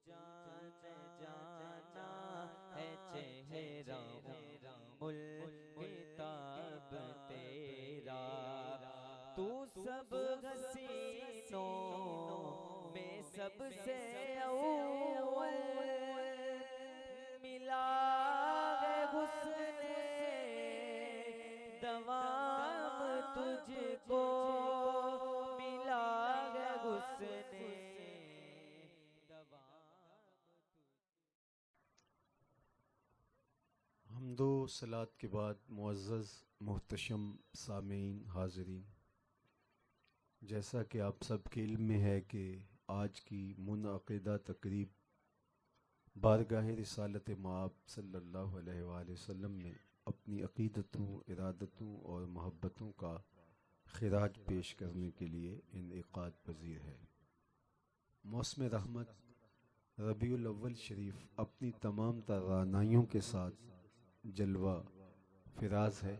जाना है चेहरा किताब तेरा। तू सब हसीनों में सबसे अव्वल मिला है हुस्ने दवाम तुझको, मिला है हुस्ने दवाम हमदो सलात के बाद मुअज़्ज़ज़ मोहतशम सामीन हाज़रीन, जैसा कि आप सबके इल्म में है कि आज की मुनअक़िदा तक़रीब बारगाह रिसालत माब सल्लल्लाहु अलैहि वसल्लम में अपनी अक़ीदतों, इरादतों और मोहब्बतों का खिराज पेश करने के लिए इनेक़ाद पज़ीर है। मौसम रहमत रबीउल अव्वल शरीफ अपनी तमाम तरानाइयों के साथ जलवा फिराज है।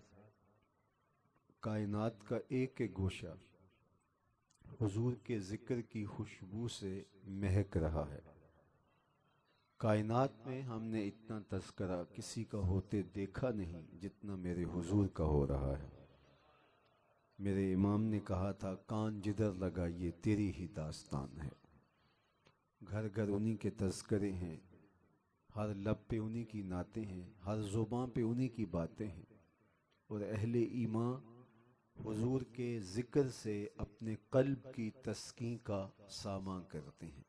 कायनात का एक एक गोशा हुजूर के ज़िक्र की खुशबू से महक रहा है। कायनात में हमने इतना तज़किरा किसी का होते देखा नहीं जितना मेरे हुजूर का हो रहा है। मेरे इमाम ने कहा था, कान जिधर लगा ये तेरी ही दास्तान है। घर घर उन्हीं के तज़किरे हैं, हर लब पे उन्हीं की नातें हैं, हर ज़ुबान पे उन्हीं की बातें हैं। और अहले ईमान हुजूर के ज़िक्र से अपने क़ल्ब की तस्कीन का सामा करते हैं।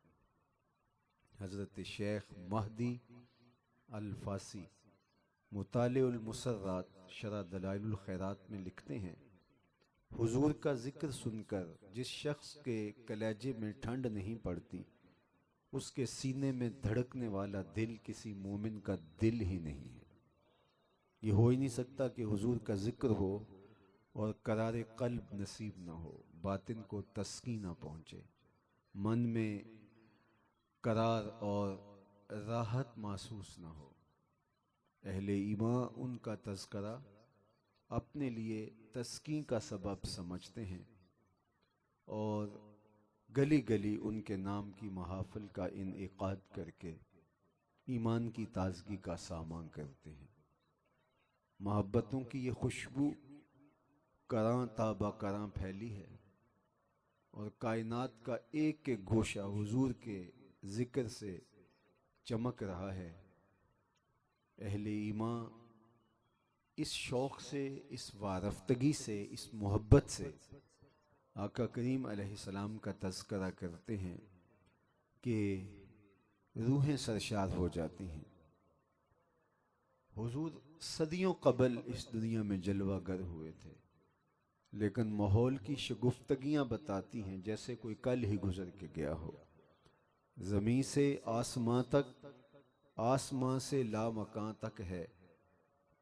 हज़रत शेख महदी अल-फासी मुतालिउल मुसर्रात शरह दलाइलुल खैरात में लिखते हैं, हुजूर का ज़िक्र सुनकर जिस शख्स के कलेजे में ठंड नहीं पड़ती, उसके सीने में धड़कने वाला दिल किसी मोमिन का दिल ही नहीं है। ये हो ही नहीं सकता कि हुजूर का ज़िक्र हो और करारे क़ल्ब नसीब ना हो, बातिन को तस्कीन ना पहुँचे, मन में करार और राहत महसूस ना हो। अहले ईमान उनका तज़किरा अपने लिए तस्कीन का सबब समझते हैं और गली गली उनके नाम की महाफ़िल का इनेक़ाद करके ईमान की ताज़गी का सामान करते हैं। मोहब्बतों की ये खुशबू करां ताबा करां फैली है और कायनात का एक एक गोशा हुजूर के ज़िक्र से चमक रहा है। अहले ईमान इस शौक़ से, इस वारफ्तगी से, इस मोहब्बत से आका करीम अलैहिस्सलाम का तज़किरा करते हैं कि रूहें सरशार हो जाती हैं। हुजूर सदियों कबल इस दुनिया में जलवागर हुए थे, लेकिन माहौल की शगुफ्तगियाँ बताती हैं जैसे कोई कल ही गुजर के गया हो। ज़मीं से आसमां तक, आसमां से लामकां तक है,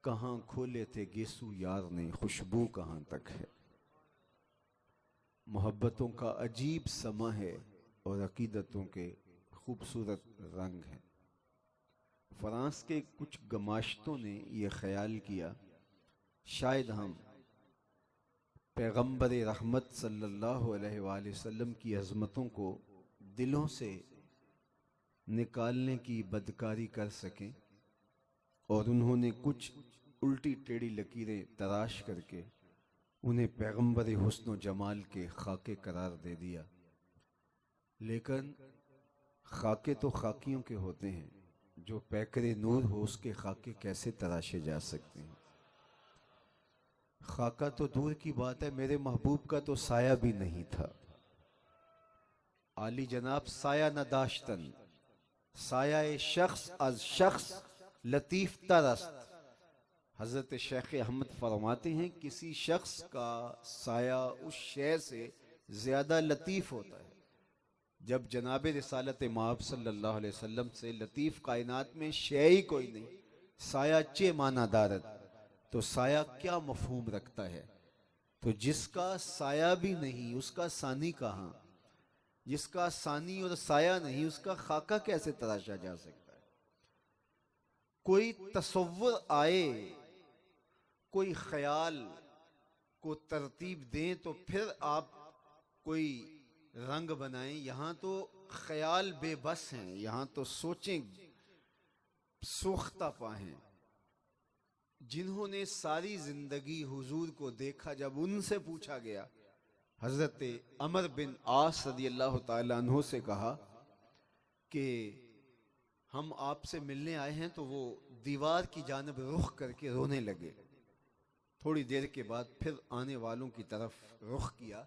कहाँ खोले थे गेसू यार ने, खुशबू कहाँ तक है। मोहब्बतों का अजीब समा है और अकीदतों के खूबसूरत रंग हैं। फ्रांस के कुछ गमाश्तों ने यह ख्याल किया, शायद हम पैगंबर रहमत सल्लल्लाहु अलैहि वसल्लम की अज़मतों को दिलों से निकालने की बदकारी कर सकें, और उन्होंने कुछ उल्टी टेढ़ी लकीरें तराश करके उन्हें पैगंबर हुस्न जमाल के खाके करार दे दिया। लेकिन खाके तो खाकियों के होते हैं, जो पैकरे नूर हो उसके खाके कैसे तराशे जा सकते हैं। खाका तो दूर की बात है, मेरे महबूब का तो साया भी नहीं था। आली जनाब साया नदाश्तन, साया शख्स अज शख्स लतीफ तरस्त। हज़रत शेख अहमद फरमाते हैं, किसी शख्स का साया उस शय से ज़्यादा लतीफ़ होता है। जब जनाब रिसालत माब सल्लल्लाहु अलैहि वसल्लम से लतीफ़ कायनात में शय ही कोई नहीं, साया चे माना दारत, तो साया क्या मफहूम रखता है। तो जिसका साया भी नहीं उसका सानी कहाँ, जिसका सानी और साया नहीं उसका खाका कैसे तराशा जा सकता है। कोई तसव्वुर आए, कोई ख्याल को तरतीब दें तो फिर आप कोई रंग बनाएं। यहाँ तो ख्याल बेबस हैं, यहाँ तो सोचें सोख्ता पाएं। जिन्होंने सारी जिंदगी हुजूर को देखा, जब उनसे पूछा गया, हजरत अमर बिन आस रदियल्लाहु ताला अन्हु से कहा कि हम आपसे मिलने आए हैं, तो वो दीवार की जानिब रुख करके रोने लगे। थोड़ी देर के बाद फिर आने वालों की तरफ रुख किया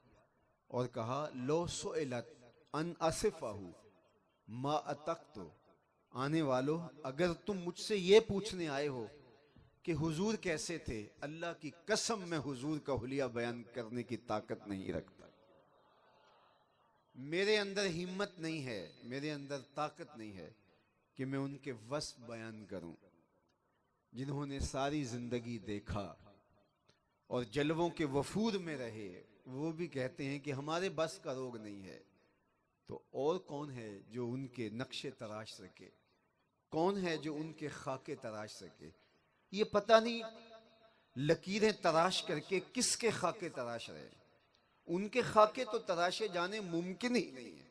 और कहा, लो सुइलत अन असिफहु मा अतक़तु, आने वालों, अगर तुम मुझसे ये पूछने आए हो कि हुजूर कैसे थे, अल्लाह की कसम मैं हुजूर का हुलिया बयान करने की ताकत नहीं रखता। मेरे अंदर हिम्मत नहीं है, मेरे अंदर ताकत नहीं है कि मैं उनके वस्फ बयान करूं। जिन्होंने सारी जिंदगी देखा और जलवों के वफूद में रहे, वो भी कहते हैं कि हमारे बस का रोग नहीं है। तो और कौन है जो उनके नक्शे तराश सके? कौन है जो उनके खाके तराश सके? ये पता नहीं लकीरें तराश करके किसके खाके तराश रहे। उनके खाके तो तराशे जाने मुमकिन ही नहीं है।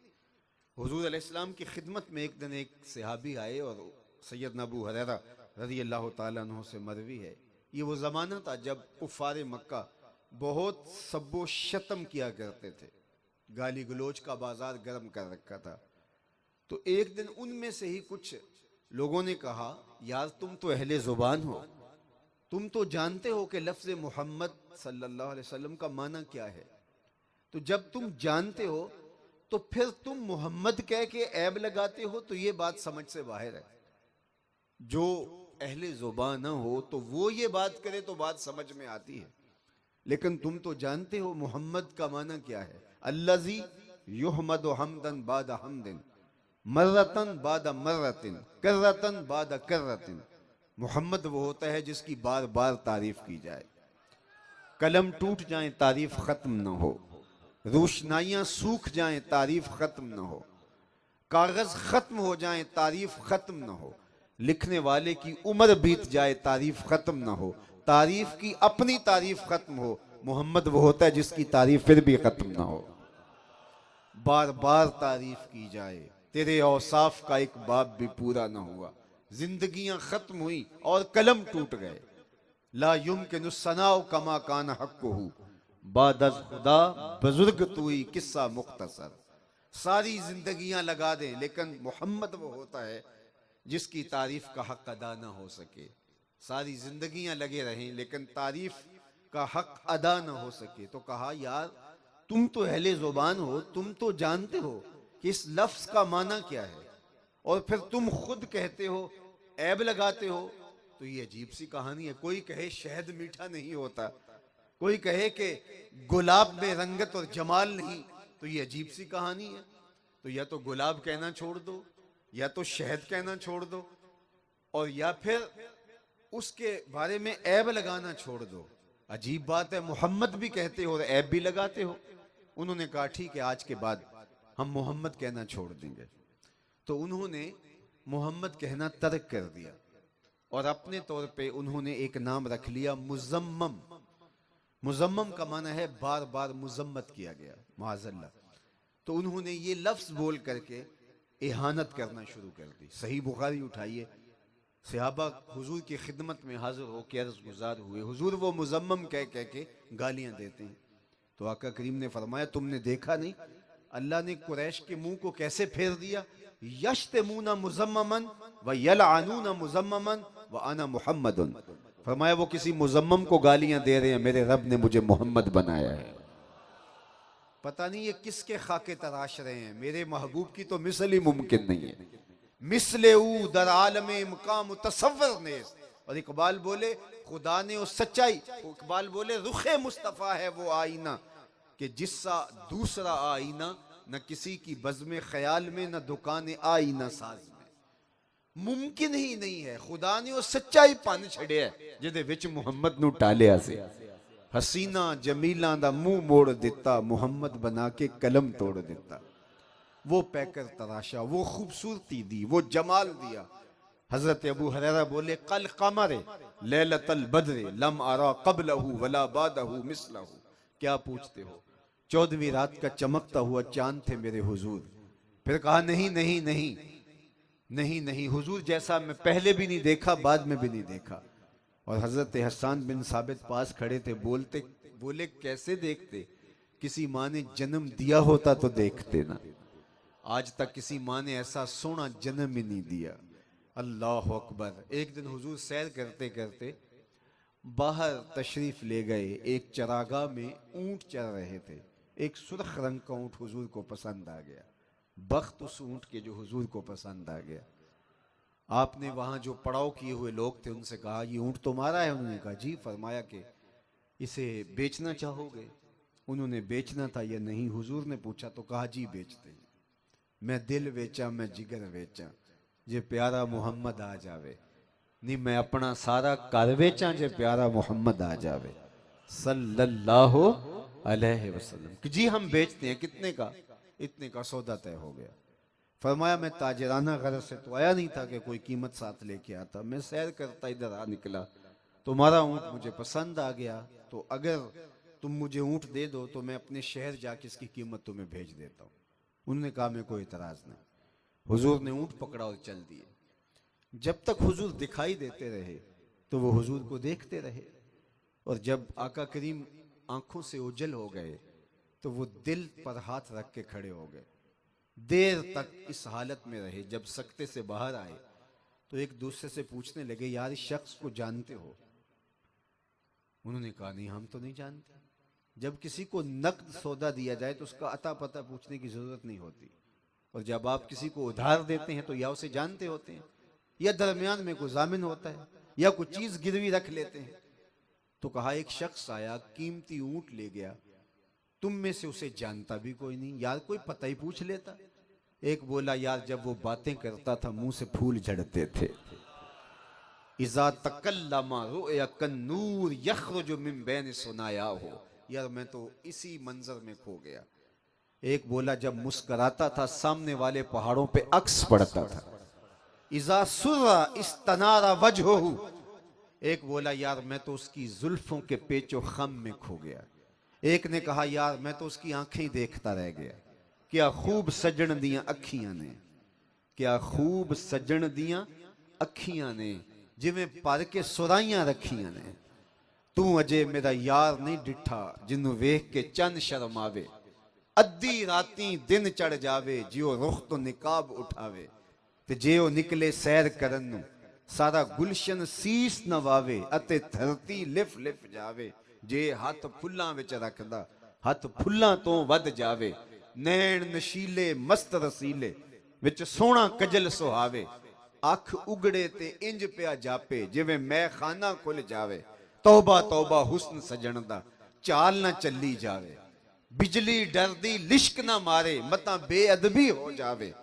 हुजूर अलैहिस्सलाम की खिदमत में एक दिन एक सहाबी आए और सैयदना अबू हुरैरा रज़ियल्लाहु ताला अन्हु से मरवी है, ये वो ज़माना था जब कुफ़ारे मक्का बहुत सब्बो शतम किया करते थे, गाली गलोच का बाजार गर्म कर रखा था। तो एक दिन उनमें से ही कुछ लोगों ने कहा, यार तुम तो अहले ज़ुबान हो, तुम तो जानते हो कि लफ्ज़ मोहम्मद सल्लल्लाहु अलैहि वसल्लम का माना क्या है। तो जब तुम जानते हो तो फिर तुम मोहम्मद कह के ऐब लगाते हो, तो ये बात समझ से बाहर है। जो अहले ज़ुबान न हो तो वो ये बात करे तो बात समझ में आती है, लेकिन तुम तो जानते हो मोहम्मद का माना क्या है। अल्लज़ी युहमदु हम्दन बाद हम्दिन, मर्रतन बाद मर्रतिन, कर्रतन बाद कर्रतिन। मोहम्मद वो होता है जिसकी बार बार तारीफ की जाए, कलम टूट जाए तारीफ खत्म न हो, रोशनाइयां सूख जाएं तारीफ खत्म न हो, कागज खत्म हो जाएं तारीफ खत्म न हो, लिखने वाले की उम्र बीत जाए तारीफ खत्म न हो, तारीफ की अपनी तारीफ खत्म हो। मोहम्मद वो होता है जिसकी तारीफ फिर भी खत्म ना हो, बार बार तारीफ की जाए। तेरे औसाफ का एक बाब भी पूरा ना हुआ, जिंदगियां खत्म हुई और कलम टूट गए। ला युमकिनु सनाउ कमा कान हक्कुहु, बादज खुदा बुजुर्ग तुई किस्सा मुख्तसर। सारी जिंदगियां लगा दें, लेकिन मोहम्मद वो होता है जिसकी तारीफ का हक अदा ना हो सके। सारी जिंदगियां लगे रहें लेकिन तारीफ का हक अदा ना हो सके। तो कहा, यार तुम तो अहले जुबान हो, तुम तो जानते हो कि इस लफ्ज का माना क्या है, और फिर तुम खुद कहते हो, ऐब लगाते हो। तो ये अजीब सी कहानी है। कोई कहे शहद मीठा नहीं होता, कोई कहे कि गुलाब में रंगत और जमाल नहीं, तो ये अजीब सी कहानी है। तो या तो गुलाब कहना छोड़ दो, या तो शहद कहना छोड़ दो, और या फिर उसके बारे में ऐब लगाना छोड़ दो। अजीब बात है, मोहम्मद भी कहते हो और ऐब भी लगाते हो। उन्होंने कहा, ठीक है, आज के बाद हम मोहम्मद कहना छोड़ देंगे। तो उन्होंने मोहम्मद कहना तर्क कर दिया और अपने तौर पे उन्होंने एक नाम रख लिया, मुजम्मम। मुजम्मम का माना है बार बार मुजम्मत किया गया, माज़अल्लाह। तो उन्होंने ये लफ्ज बोल करके इहानत करना शुरू कर दी। सही बुखारी उठाइए, सहाबा हुजूर की खिदमत में हाजिर होकर अर्ज़ गुजार हुए, हुजूर वो मुजम्मम कह कह के गालियां देते हैं। तो आका करीम ने फरमाया, तुमने देखा नहीं अल्लाह ने कुरैश के मुंह को कैसे फेर दिया। यश्तमूना मुजम्ममन व यलअनूना मुजम्ममन व अना मुहम्मदुन। फरमाया, वो किसी मुजम्मम को गालियां दे रहे हैं, मेरे रब ने मुझे मोहम्मद बनाया है। पता नहीं ये किसके खाके तराश रहे हैं। मेरे महबूब की तो मिसल ही मुमकिन नहीं है। मिसले ऊ दर आलमे मुकाम तसव्वुर ने। और इकबाल बोले, खुदा ने वो सच्चाई, इकबाल बोले, रुखे मुस्तफ़ा है वो आईना कि जिससा दूसरा आईना न किसी की बज़्म ख्याल में, न दुकान आईना साज में। मुमकिन ही नहीं है। खुदा ने वो सच्चाई पन छड़िया जिहदे विच मुहम्मद नू टालिया सी। हसीना जमीला दा मुंह मोड़ दिता, मुहम्मद बना के कलम तोड़ दिता। वो पैकर तराशा, वो खूबसूरती दी, वो जमाल दिया। हजरत अबू हुरैरा बोले, कल कमरे लैलतल बद्र लम अरा क़ब्लहु वला बादहु मिसलहु। क्या पूछते हो, 14वीं रात का चमकता हुआ चांद थे मेरे हुजूर। फिर कहा नहीं नहीं नहीं नहीं नहीं, हुजूर जैसा मैं पहले भी नहीं देखा, बाद में भी नहीं देखा। और हजरत हसन बिन साबित पास खड़े थे, बोले कैसे देखते, किसी माँ ने जन्म दिया होता तो देखते ना। आज तक किसी माँ ने ऐसा सोना जन्म ही नहीं दिया। अल्लाह अकबर। एक दिन हुजूर सैर करते करते बाहर तशरीफ ले गए। एक चरागाह में ऊंट चर रहे थे। एक सुर्ख रंग का ऊंट हुजूर को पसंद आ गया। बख्त उस ऊंट के जो हुजूर को पसंद आ गया। आपने वहां जो पड़ाव किए हुए लोग थे उनसे कहा ये ऊंट तुम्हारा है? उन्होंने कहा जी। फरमाया कि इसे बेचना चाहोगे? उन्होंने बेचना था या नहीं? हुजूर ने पूछा तो कहा जी बेचते हैं। मैं दिल वेचा, मैं जिगर वेचा, जे प्यारा मुहम्मद आ जावे। नहीं मैं अपना सारा कर वेचा जे प्यारा मुहम्मद आ जावे सल्लल्लाहु अलैहि वसल्लम। कि जी हम बेचते हैं। कितने का? इतने का। सौदा तय हो गया। फरमाया मैं ताजराना गरज से तो आया नहीं था कि कोई कीमत साथ लेके आता। मैं सैर करता इधर आ निकला, तुम्हारा ऊंट मुझे पसंद आ गया, तो अगर तुम मुझे ऊंट दे दो तो मैं अपने शहर जाके इसकी कीमत तुम्हें भेज देता हूँ। उन्होंने कहा मैं कोई इतराज नहीं। हुजूर ने ऊंट पकड़ा और चल दिए। जब तक हुजूर दिखाई देते रहे तो वो हुजूर को देखते रहे, और जब आका करीम आंखों से ओझल हो गए तो वो दिल पर हाथ रख के खड़े हो गए। देर तक इस हालत में रहे। जब सकते से बाहर आए तो एक दूसरे से पूछने लगे यार इस शख्स को जानते हो? उन्होंने कहा नहीं हम तो नहीं जानते। जब किसी को नकद सौदा दिया जाए तो उसका अता पता पूछने की जरूरत नहीं होती, और जब आप किसी को उधार देते हैं तो या उसे जानते होते हैं या दरमियान में कोई जामिन होता है या कोई चीज गिरवी रख लेते हैं। तो कहा एक शख्स आया, कीमती ऊंट ले गया, तुम में से उसे जानता भी कोई नहीं, यार कोई पता ही पूछ लेता। एक बोला यार जब वो बातें करता था मुंह से फूल झड़ते थे। इज़ा तकल्लमा रुअया कन्नूर यखरुजु मिन बैन सुनाया हो। यार मैं तो इसी मंजर में खो गया। एक बोला जब मुस्कुराता था सामने वाले पहाड़ों पे अक्स पड़ता था। इज़ा सुर्रा इस्तनारा वजहुहु। एक बोला यार मैं तो उसकी जुल्फों के पेचो खम में खो गया। एक ने कहा यार मैं तो उसकी आंखें ही देखता रह गया। क्या खूब सजन दियां अखियां ने, क्या खूब सजन दियां अखियां ने, जिवें पर के सुराइयां रखियां ने। तू अजे मेरा यार नहीं डिठा जिन्नू वेख के चंद शर्म आवे। अद्धी राती दिन चढ़ जावे जियो रुख तो निकाब उठावे। ते जे ओ निकले सैर करन नू सारा गुलशन सीस नवावे अते धरती लिफ लिफ जावे। जे हथ फुल्लां विच रखदा हथ फुल्लां तो वध जावे। नैण नशीले मस्त रसीले विच सोहना कजल सुहावे। अख उगड़े ते इंज पिया जापे जिवें मैं खाना खुल जावे। तौबा तौबा हुस्न सजन दा चाल ना चली जावे। बिजली डरदी लिश्क ना मारे मतां बेअदबी हो जावे।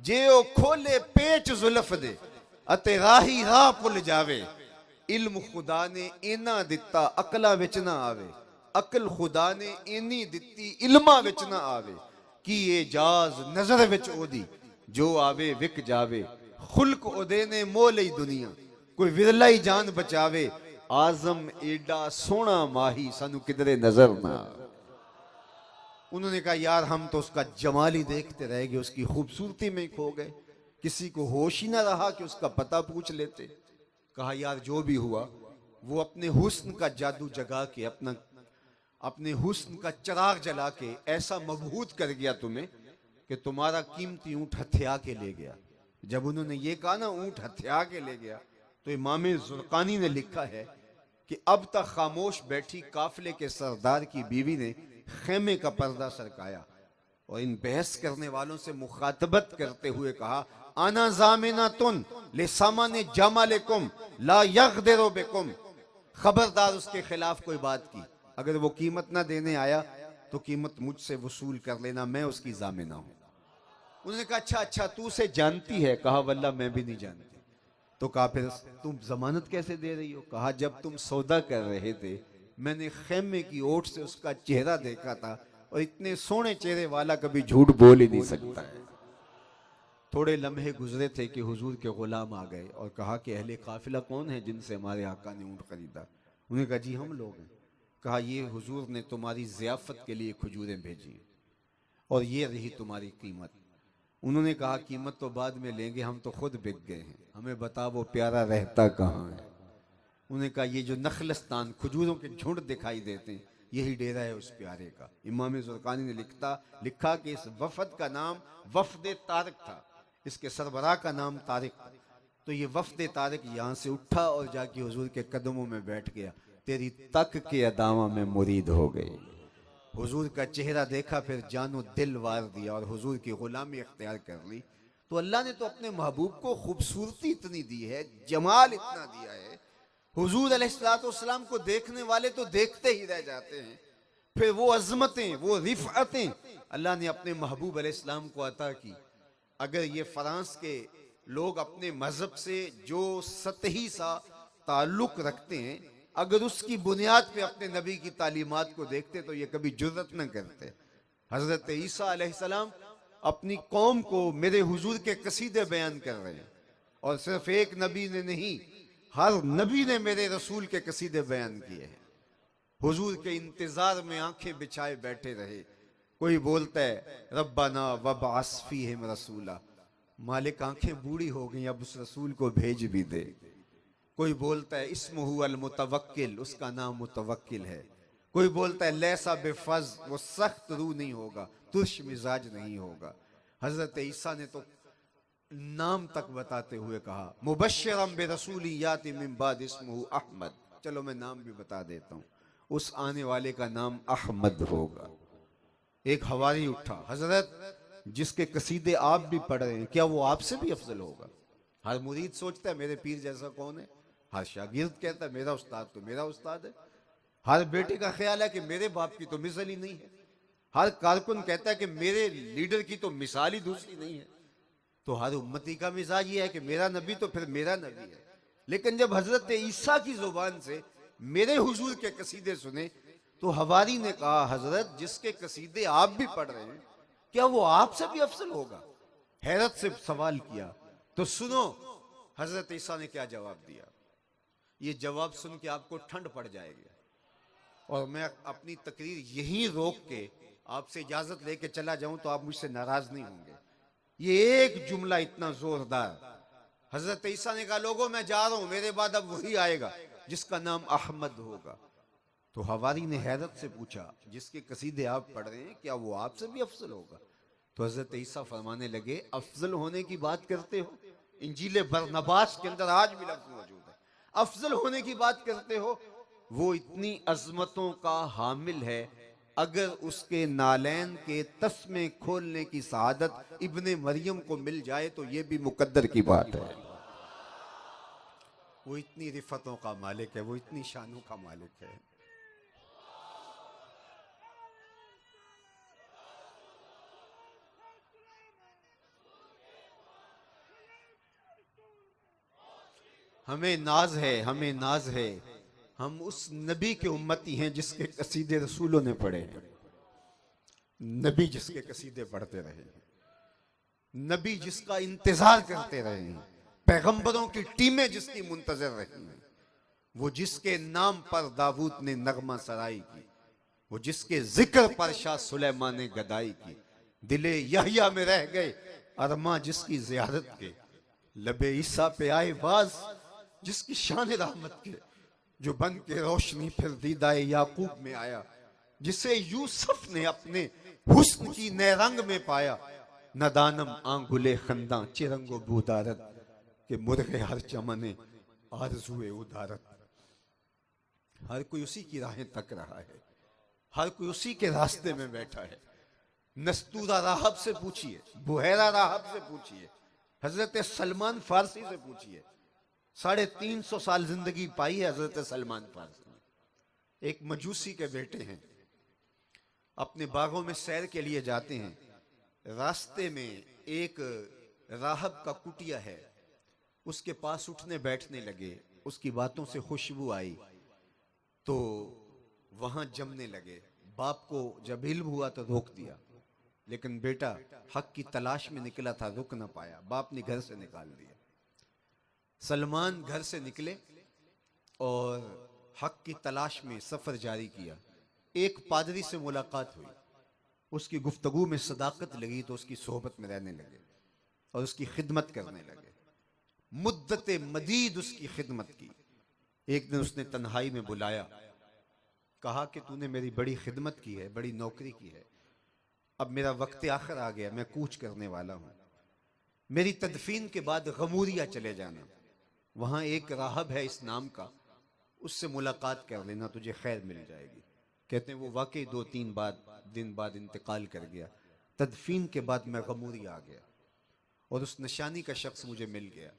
जे ओ खोले पेच जुल्फ दे अते राही राह भुल जावे। इल्म खुदा ने इना दिता अकला विच ना आवे। अकल खुदा ने इनी दिती इल्मा विच ना आवे। की एजाज नजर विच ओदी जो आवे विक जावे। खुल्क ओदे ने मोह लई दुनिया कोई विरला ही जान बचावे। आजम एडा सोना माही सानू किधरे नजर ना आवे। उन्होंने कहा यार हम तो उसका जमाल ही देखते रह गए, उसकी खूबसूरती में खो गए, किसी को होश ही ना रहा कि उसका पता पूछ लेते। कहा यार जो भी हुआ वो अपने हुस्न का जादू जगा के अपने हुस्न का चिराग जला के ऐसा मबहूत कर गया तुम्हें कि तुम्हारा कीमती ऊंट हथिया के ले गया। जब उन्होंने ये कहा ना ऊंट हथिया के ले गया तो इमाम जुर्कानी ने लिखा है कि अब तक खामोश बैठी काफिले के सरदार की बीवी ने खेमे का पर्दा सरकाया और इन बहस करने वालों से मुखातबत करते हुए कहा आना जामिना तुन ले सामाने जमालेकुम ला यगदिरो बिकुम। खबरदार उसके खिलाफ कोई बात की, अगर वो कीमत ना देने आया तो कीमत मुझसे वसूल कर लेना, मैं उसकी जामिना हूं। उन्होंने कहा अच्छा अच्छा तू उसे जानती है? कहा वल्लाह मैं भी नहीं जानती। तो कहा फिर तुम जमानत कैसे दे रही हो? कहा जब तुम सौदा कर रहे थे मैंने खेमे की ओट से उसका चेहरा देखा था और इतने सोने चेहरे वाला कभी झूठ बोल ही नहीं सकता है। थोड़े लम्हे गुजरे थे कि हुजूर के गुलाम आ गए और कहा कि अहले काफिला कौन है जिनसे हमारे आका ने ऊंट खरीदा? उन्होंने कहा जी हम लोग हैं। कहा ये हुजूर ने तुम्हारी ज़ियाफत के लिए खजूरें भेजी और ये रही तुम्हारी कीमत। उन्होंने कहा कीमत तो बाद में लेंगे, हम तो खुद बिक गए हैं, हमें बता वो प्यारा रहता कहाँ है। उन्होंने कहा ये जो नखलस्तान खजूरों के झुंड दिखाई देते हैं यही डेरा है उस प्यारे का। इमाम ज़ुरकानी ने लिखा कि इस वफद का नाम वफद तारिक था, इसके सरबराह का नाम तारिक था। तो ये वफद तारिक यहाँ से उठा और जाके हुजूर के कदमों में बैठ गया। तेरी तक के अदामा में मुरीद हो गई। हुजूर का चेहरा देखा, फिर जानो दिल वार दिया और हुजूर की गुलामी इख्तियार कर ली। तो अल्लाह ने तो अपने महबूब को खूबसूरती इतनी दी है, जमाल इतना दिया है, हुजूर अलैहिस्सलाम को देखने वाले तो देखते ही रह जाते हैं। फिर वो अजमतें, वो रिफ़अतें अल्लाह ने अपने महबूब अलैहिस्सलाम को अता की। अगर ये फ्रांस के लोग अपने मजहब से जो सतही सा ताल्लुक रखते हैं, अगर उसकी बुनियाद पे अपने नबी की तालीमात को देखते तो ये कभी जुर्रत न करते। हजरत ईसा अलैहिस्सलाम अपनी कौम को मेरे हुजूर के कसीदे बयान कर रहे हैं, और सिर्फ एक नबी ने नहीं, हर नबी ने मेरे रसूल के कसीदे बयान किए हैं। हुजूर के इंतजार में आंखें बिछाए बैठे रहे। कोई बोलता है रब्बाना वबअस फीहिम रसूला, मालिक आंखें बूढ़ी हो गई, अब उस रसूल को भेज भी दे। कोई बोलता है इस्मुहु अल मुतवक्किल, उसका नाम मुतवक्किल है। कोई बोलता है लैसा बेफज, वो सख्त रूह नहीं होगा, तुर्श मिजाज नहीं होगा। हजरत ईसा ने तो नाम तक बताते हुए कहा मुबश्शिरम बिरसूली याति मिन बाद इस्मुहु अहमद। चलो मैं नाम भी बता देता हूँ, उस आने वाले का नाम अहमद होगा। एक हवारी उठा, हजरत जिसके कसीदे आप भी पढ़ रहे हैं क्या वो आपसे भी अफजल होगा? हर मुरीद सोचता है मेरे पीर जैसा कौन है, हर शागिर्द कहता है मेरा उस्ताद तो मेरा उस्ताद है, हर बेटे का ख्याल है कि मेरे बाप की तो मिसाल ही नहीं है, हर कारकुन कहता है कि मेरे लीडर की तो मिसाल ही दूसरी नहीं है। तो हर उम्मती का मिजाज ये है कि मेरा नबी तो फिर मेरा नबी है। लेकिन जब हजरत ईसा की जुबान से मेरे हुजूर के कसीदे सुने तो हवारी ने कहा हजरत जिसके कसीदे आप भी पढ़ रहे हैं क्या वो आपसे भी अफजल होगा? हैरत से सवाल किया। तो सुनो हजरत ईसा ने क्या जवाब दिया। ये जवाब सुन के आपको ठंड पड़ जाएगी, और मैं अपनी तकरीर यहीं रोक के आपसे इजाजत लेके चला जाऊं तो आप मुझसे नाराज नहीं होंगे। ये एक जुमला इतना जोरदार, हजरत ईसा ने कहा लोगों मैं जा रहा हूं, मेरे बाद अब वही आएगा जिसका नाम अहमद होगा। तो हवारी ने हैरत से पूछा जिसके कसीदे आप पढ़ रहे हैं क्या वो आपसे भी अफजल होगा? तो हजरत ईसा फरमाने लगे अफजल होने की बात करते हो, इंजील बरनबास के अंदर आज भी लफ्ज मौजूद है, अफजल होने की बात करते हो, वो इतनी अजमतों का हामिल है, अगर उसके नालैन के तस्मे खोलने की सआदत इब्ने मरियम को मिल जाए तो ये भी मुकद्दर की बात है। वो इतनी रिफतों का मालिक है, वो इतनी शानों का मालिक है। हमें नाज है, हमें नाज है, हम उस नबी के उम्मती हैं जिसके कसीदे रसूलों ने पढ़े हैं, नबी जिसके कसीदे पढ़ते रहे, नबी जिसका इंतजार करते रहे हैं, पैगंबरों की टीमें जिसकी मुंतजर रही हैं, वो जिसके नाम पर दाऊद ने नगमा सराई की, वो जिसके जिक्र पर शाह सुलेमान ने गदाई की, दिले यहया में रह गए अरमा जिसकी जियारत के, लबे ईसा पे आए बाज जिसकी शान रहमत के, जो बन के रोशनी फिर दीदाए याकूब में आया, जिसे यूसुफ ने अपने हुस्न की नए रंग में पाया, नदानम आंगुले खंदा चिरंगो बुदारत के मुर्गे हर चमने आरज़ुए उदारत। हर कोई उसी की राहें तक रहा है, हर कोई उसी के रास्ते में बैठा है। नस्तूरा राहब से पूछिए, बुहैरा राहब से पूछिए, हजरत सलमान फारसी से पूछिए, 350 साल जिंदगी पाई है हजरत सलमान फारसी ने। एक मजूसी के बेटे हैं, अपने बागों में सैर के लिए जाते हैं, रास्ते में एक राहब का कुटिया है, उसके पास उठने बैठने लगे, उसकी बातों से खुशबू आई तो वहां जमने लगे। बाप को जब इल्म हुआ तो रोक दिया, लेकिन बेटा हक की तलाश में निकला था, रुक ना पाया, बाप ने घर से निकाल दिया। सलमान घर से निकले और हक की तलाश में सफ़र जारी किया। एक पादरी से मुलाकात हुई, उसकी गुफ्तगू में सदाकत लगी तो उसकी सोहबत में रहने लगे और उसकी खिदमत करने लगे। मुद्दत मदीद उसकी खिदमत की। एक दिन उसने तन्हाई में बुलाया, कहा कि तूने मेरी बड़ी खिदमत की है, बड़ी नौकरी की है, अब मेरा वक्त आखिर आ गया, मैं कूच करने वाला हूं। मेरी तदफीन के बाद गमूरिया चले जाना, वहां एक राहब है इस नाम का, उससे मुलाकात कर लेना, तुझे खैर मिल जाएगी। कहते हैं वो वाकई 2-3 दिन बाद इंतकाल कर गया। तदफीन के बाद मैं गमूरिया आ गया और उस निशानी का शख्स मुझे मिल गया।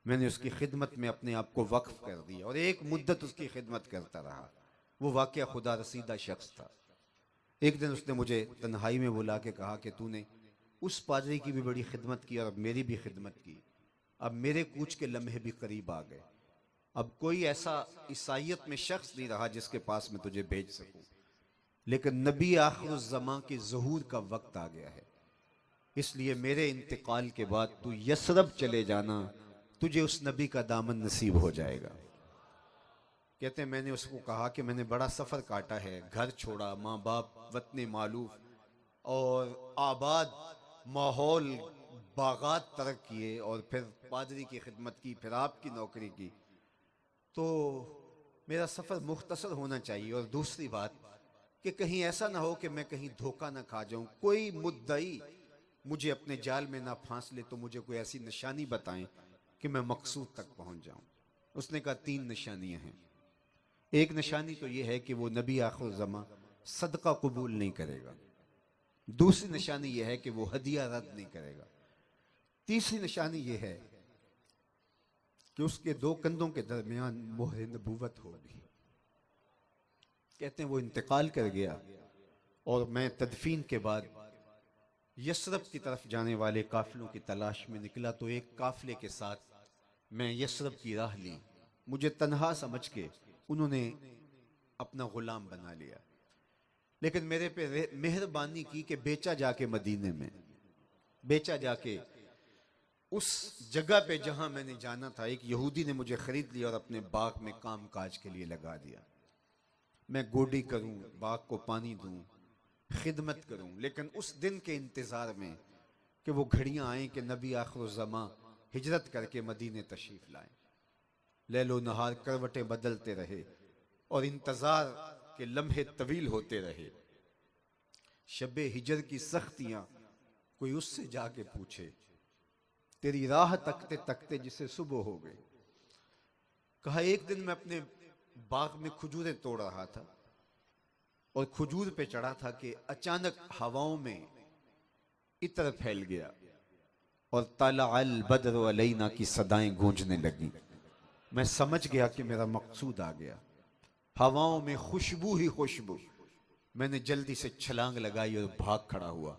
मैंने उसकी खिदमत में अपने आप को वक्फ कर दिया और एक मुद्दत उसकी खिदमत करता रहा। वो वाकया खुदा रसीदा शख्स था। एक दिन उसने मुझे तन्हाई में बुला के कहा कि तूने उस पादरी की भी बड़ी खिदमत की और अब मेरी भी खिदमत की, अब मेरे कूच के लम्हे भी करीब आ गए, अब कोई ऐसा ईसाइयत में शख्स नहीं रहा जिसके पास मैं तुझे भेज सकूं, लेकिन नबी आखिरुज़्ज़मां के ज़हूर का वक्त आ गया है, इसलिए मेरे इंतकाल के बाद तू यसरब चले जाना, तुझे उस नबी का दामन नसीब हो जाएगा। कहते हैं मैंने उसको कहा कि मैंने बड़ा सफ़र काटा है, घर छोड़ा, माँ बाप, वतन मालूफ और आबाद माहौल, बागात तरक किए और फिर पादरी की खिदमत की, फिर आपकी नौकरी की, तो मेरा सफ़र मुख्तसर होना चाहिए। और दूसरी बात कि कहीं ऐसा ना हो कि मैं कहीं धोखा ना खा जाऊं, कोई मुद्दई मुझे अपने जाल में ना फांस ले, तो मुझे कोई ऐसी निशानी बताएं कि मैं मकसूद तक पहुंच जाऊं। उसने कहा 3 निशानियां हैं। एक निशानी तो यह है कि वो नबी आखिर ज़मां सदका कबूल नहीं करेगा। दूसरी निशानी यह है कि वो हदिया रद्द नहीं करेगा। तीसरी निशानी यह है कि उसके 2 कंधों के दरमियान मोहर नबूवत होगी। कहते हैं वो इंतकाल कर गया और मैं तदफीन के बाद यसरब की तरफ जाने वाले काफिलों की तलाश में निकला, तो एक काफिले के साथ मैं यसरब की राह ली। मुझे तन्हा समझ के उन्होंने अपना गुलाम बना लिया, लेकिन मेरे पे मेहरबानी की कि बेचा जाके मदीने में, बेचा जाके उस जगह पे जहां मैंने जाना था। एक यहूदी ने मुझे खरीद लिया और अपने बाग में काम काज के लिए लगा दिया। मैं गोडी करूं, बाग को पानी दूं, खिदमत करूं, लेकिन उस दिन के इंतजार में कि वो घड़ियां आए कि नबी आखिरुज़्ज़मां हिजरत करके मदीने तशरीफ लाएं। लैलो नहार करवटें बदलते रहे और इंतजार के लम्हे तवील होते रहे। शबे हिजर की सख्तियां कोई उससे जाके पूछे, तेरी राह तकते तकते जिसे सुबह हो गई। कहा एक दिन मैं अपने बाग में खजूरें तोड़ रहा था और खजूर पे चढ़ा था कि अचानक हवाओं में इत्र फैल गया और ताला अल बद्र अलैना की सदाएं गूंजने लगी। मैं समझ गया कि मेरा मकसूद आ गया। हवाओं में खुशबू ही खुशबू। मैंने जल्दी से छलांग लगाई और भाग खड़ा हुआ।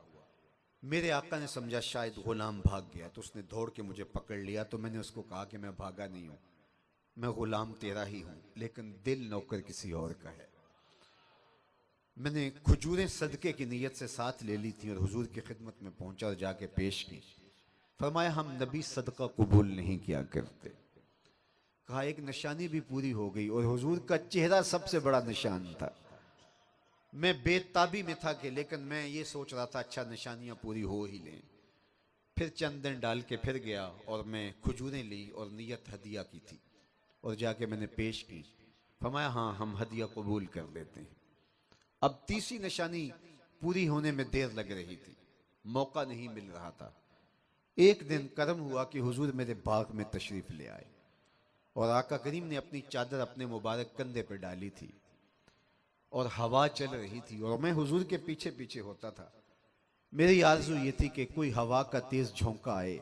मेरे आका ने समझा शायद गुलाम भाग गया, तो उसने दौड़ के मुझे पकड़ लिया। तो मैंने उसको कहा कि मैं भागा नहीं हूं, मैं गुलाम तेरा ही हूं, लेकिन दिल नौकर किसी और का है। मैंने खजूरें सदके की नीयत से साथ ले ली थी और हुजूर की खिदमत में पहुंचा और जाके पेश की। फरमाया हम नबी सदका कबूल नहीं किया करते। कहा एक निशानी भी पूरी हो गई और हुजूर का चेहरा सबसे बड़ा निशान था। मैं बेताबी में था कि लेकिन मैं ये सोच रहा था अच्छा निशानियां पूरी हो ही लें। फिर चंद दिन डाल के फिर गया और मैं खजूरें ली और नियत हदिया की थी और जाके मैंने पेश की। फरमाया हाँ हम हदिया कबूल कर लेते हैं। अब तीसरी निशानी पूरी होने में देर लग रही थी, मौका नहीं मिल रहा था। एक दिन करम हुआ कि हुजूर मेरे बाग में तशरीफ ले आए और आका करीम ने अपनी चादर अपने मुबारक कंधे पर डाली थी और हवा चल रही थी और मैं हुजूर के पीछे पीछे होता था। मेरी आरज़ू ये थी कि कोई हवा का तेज झोंका आए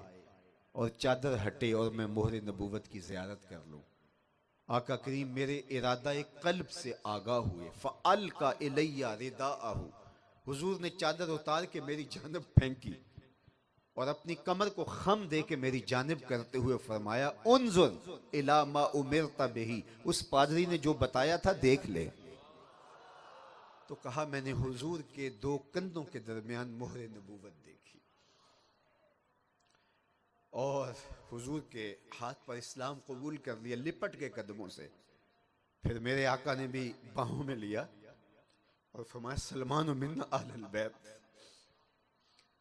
और चादर हटे और मैं मोहर नबूवत की ज़ियारत कर लूं। आका करीम मेरे इरादा एक कल्ब से आगाह हुए। फ़अल का इलैया रिदाअहु, हुजूर ने चादर उतार के मेरी जानब फेंकी और अपनी कमर को खम दे के मेरी जानब करते हुए फरमाया उन्जुर इला मा उमिरता बिही, उस पादरी ने जो बताया था देख ले। तो कहा मैंने हुजूर के 2 कंधों के दरमियान मोहर नबूवत देखी और हुजूर के हाथ पर इस्लाम कबूल कर लिया लिपट के कदमों से। फिर मेरे आका ने भी बाहों में लिया और फरमाया सलमान मिन अहल बैत,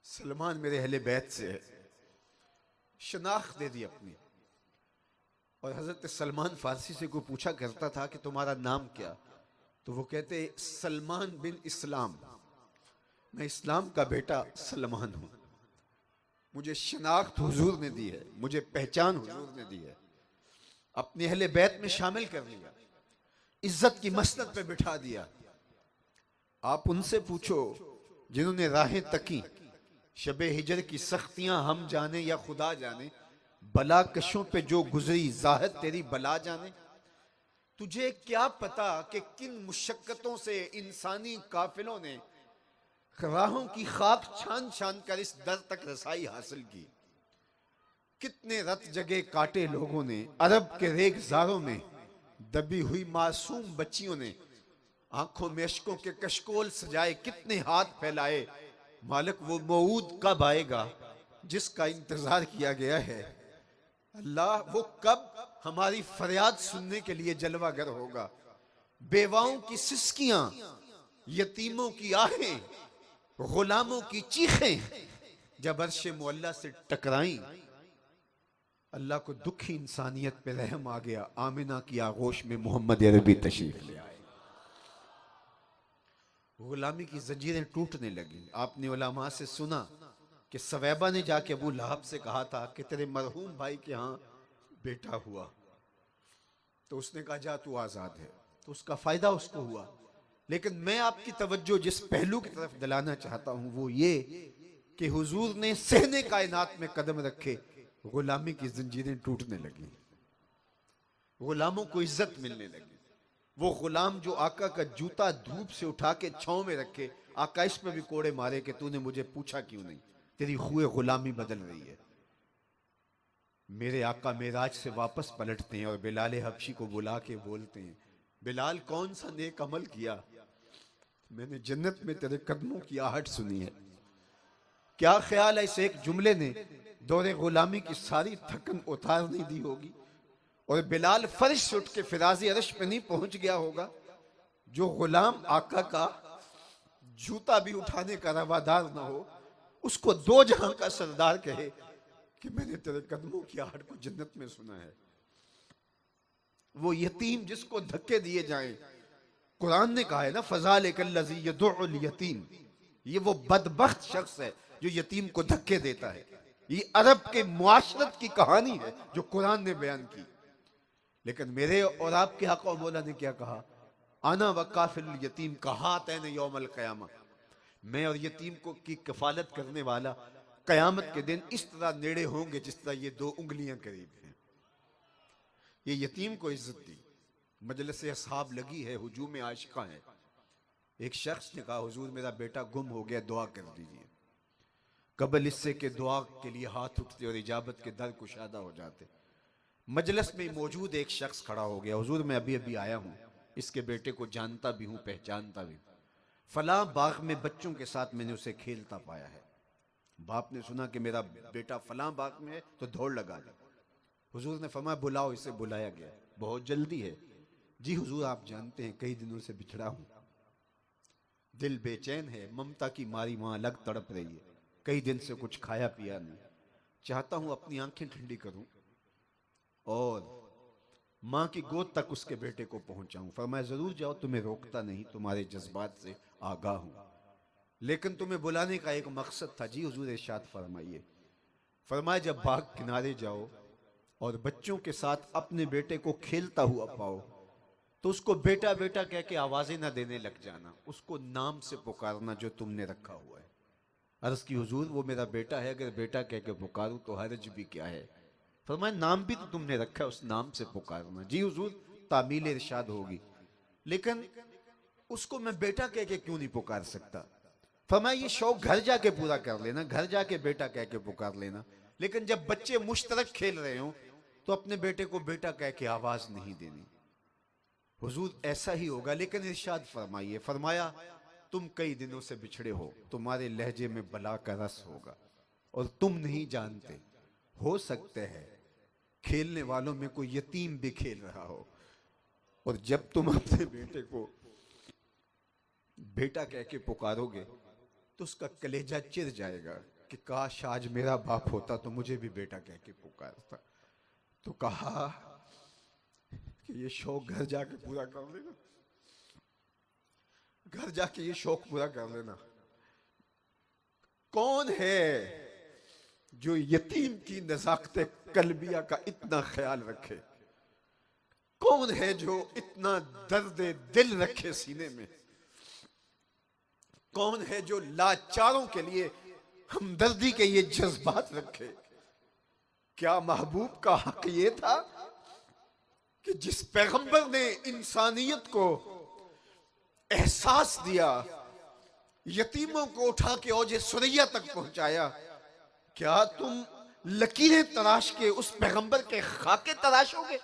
सलमान मेरे अहले बैत से है, शनाख्त दे दी अपनी। और हजरत सलमान फारसी से कोई पूछा करता था कि तुम्हारा नाम क्या, तो वो कहते सलमान बिन इस्लाम, मैं इस्लाम का बेटा सलमान हूं, मुझे शनाख्त हुजूर ने दी है, मुझे पहचान हुजूर ने दी है, अपने अहले बैत में शामिल कर लिया, इज्जत की मसनद पे बिठा दिया। आप उनसे पूछो जिन्होंने राहें तकी, शबे हिजर की सख्तियां हम जाने या खुदा जाने, बला कशों पे जो गुजरी जाहिद तेरी बला जाने। तुझे क्या पता कि किन मुशक्कतों से इंसानी काफिलों ने राहों की खाक छान छान कर इस दर तक रसाई हासिल की। कितने रत जगह काटे लोगों ने, अरब के रेगजारों में दबी हुई मासूम बच्चियों ने आंखों में अश्कों के कशकोल सजाए, कितने हाथ फैलाए, मालिक वो मऊद कब आएगा जिसका इंतजार किया गया है। अल्लाह वो कब हमारी फरियाद सुनने के लिए जलवागर होगा। बेवाओं की सिसकियां, यतीमों की आहें, गुलामों की चीखें जब अर्श मुअल्ला से टकराई, अल्लाह को दुखी इंसानियत पे रहम आ गया। आमिना की आगोश में मोहम्मद अरबी तशरीफ ले आए, गुलामी की जंजीरें टूटने लगी। आपने उलमा से सुना कि सवैबा ने जाके अबू लहब से कहा था कि तेरे मरहूम भाई के यहाँ बेटा हुआ, तो उसने कहा जा तू आजाद है, तो उसका फायदा उसको हुआ। लेकिन मैं आपकी तवज्जो जिस पहलू की तरफ दिलाना चाहता हूं वो ये कि हुजूर ने सहने कायनात में कदम रखे, गुलामी की जंजीरें टूटने लगी, गुलामों को इज्जत मिलने लगी। वो गुलाम जो आका का जूता धूप से उठा के छांव में रखे, आका इस पे भी कोड़े मारे कि तूने मुझे पूछा क्यों नहीं, तेरी खुए गुलामी बदल रही है। मेरे आका मेराज से वापस पलटते हैं और बिलाल हबशी को बुला के बोलते हैं, बिलाल कौन सा नेक अमल किया, मैंने जन्नत में तेरे कदमों की आहट सुनी है। क्या ख्याल है इस एक जुमले ने दौरे गुलामी की सारी थकन उतार नहीं दी होगी, और बिलाल फर्श से उठ के फिराजी अरश पे नहीं पहुंच गया होगा। जो गुलाम आका का जूता भी उठाने का रवादार ना हो, उसको दो जहां का सरदार कहे कि मैंने तेरे कदमों की आहट को जन्नत में सुना है। वो यतीम जिसको धक्के दिए जाएं, कुरान ने कहा है ना फज़ालिकल्लज़ी यदुउल यतीम, ये वो बदबख्त शख्स है जो यतीम को धक्के देता है। ये अरब के मुआशरत की कहानी है जो कुरान ने बयान की। लेकिन मेरे और आपके आका मौला ने क्या कहा, आना वकाफिल यतीम कहा तैने यौमल क़यामा, मैं और यतीम को की कफालत करने वाला कयामत के दिन इस तरह नेड़े होंगे जिस तरह ये दो उंगलियां करीब हैं। ये यतीम को इज्जत दी। मजलिस अस्हाब लगी है, हुजूम आशिका है। एक शख्स ने कहा हुजूर मेरा बेटा गुम हो गया, दुआ कर दीजिए। कबल इससे के दुआ के लिए हाथ उठते और इजाबत के दर कुशादा हो जाते। मजलिस में मौजूद एक शख्स खड़ा हो गया, हुजूर मैं अभी अभी आया हूँ, इसके बेटे को जानता भी हूँ पहचानता भी, फला बाग में बच्चों के साथ मैंने उसे खेलता पाया है। बाप ने सुना कि मेरा बेटा फला बाग में है तो दौड़ लगा दी। हुजूर ने फरमाया बुलाओ इसे। बुलाया गया, बहुत जल्दी है। जी हुजूर आप जानते हैं कई दिनों से बिछड़ा हूं, दिल बेचैन है, ममता की मारी मां अलग तड़प रही है, कई दिन से कुछ खाया पिया नहीं, चाहता हूं अपनी आंखें ठंडी करूं और मां की गोद तक उसके बेटे को पहुंचाऊं। फरमाया जरूर जाओ, तुम्हें रोकता नहीं, तुम्हारे जज्बात से आगाह हूं, लेकिन तुम्हें बुलाने का एक मकसद था। जी हुजूर इरशाद फरमाइए। फरमाया जब बाग किनारे जाओ और बच्चों के साथ अपने बेटे को खेलता हुआ पाओ तो उसको बेटा बेटा कह के आवाजें ना देने लग जाना, उसको नाम से पुकारना जो तुमने रखा हुआ है। अर्ज की हुजूर वो मेरा बेटा है, अगर बेटा कह के पुकारूं तो हर्ज भी क्या है। फरमाया नाम भी तो तुमने रखा है, उस नाम से पुकारना। जी हुजूर तामील इरशाद होगी, लेकिन उसको मैं बेटा कह के क्यों नहीं पुकार सकता। फरमाया ये शौक घर जाके पूरा कर लेना, घर जाके बेटा कह के पुकार लेना, लेकिन जब बच्चे मुश्तरक खेल रहे हो तो अपने बेटे को बेटा कह के आवाज नहीं देनी। हुजूर ऐसा ही होगा, लेकिन इरशाद फरमाइए। फरमाया तुम कई दिनों से बिछड़े हो, तुम्हारे लहजे में बला का रस होगा और तुम नहीं जानते, हो सकते है खेलने वालों में कोई यतीम भी खेल रहा हो। और जब तुम अपने बेटे को बेटा कह के पुकारोगे तो उसका कलेजा चिर जाएगा कि काश आज मेरा बाप होता तो मुझे भी बेटा कह के पुकारता। तो कहा कि ये शौक घर जाके पूरा कर लेना, घर जाके ये शौक पूरा कर लेना। कौन है जो यतीम की नज़ाकत कल्बिया का इतना ख्याल रखे? कौन है जो इतना दर्द दिल रखे सीने में? कौन है जो लाचारों के लिए हमदर्दी के ये जज्बात रखे? क्या महबूब का हक ये था कि जिस पैगंबर ने इंसानियत को एहसास दिया, यतीमों को उठा के औजे सुरैया तक पहुंचाया, क्या तुम लकीरें तराश के उस पैगंबर के खाके तराशोगे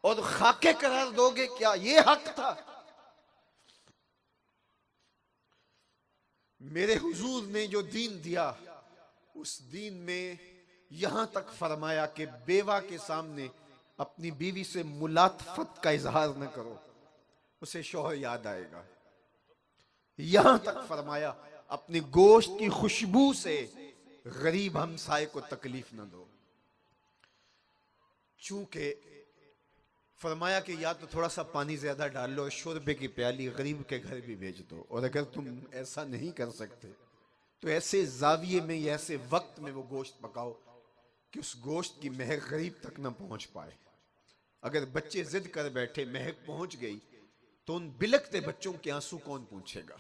और खाके करार दोगे? क्या ये हक था? मेरे हुजूर ने जो दीन दिया, उस दीन में यहां तक फरमाया कि बेवा के सामने अपनी बीवी से मुलातफत का इजहार न करो, उसे शौहर याद आएगा। यहां तक फरमाया अपनी गोश्त की खुशबू से गरीब हमसाए को तकलीफ न दो। चूंकि फरमाया कि या तो थोड़ा सा पानी ज्यादा डाल लो, शोरबे की प्याली गरीब के घर भी भेज दो, और अगर तुम ऐसा नहीं कर सकते तो ऐसे जाविये में या ऐसे वक्त में वो गोश्त पकाओ कि उस गोश्त की महक गरीब तक न पहुंच पाए। अगर बच्चे जिद कर बैठे, महक पहुंच गई, तो उन बिलकते बच्चों के आंसू कौन पूछेगा?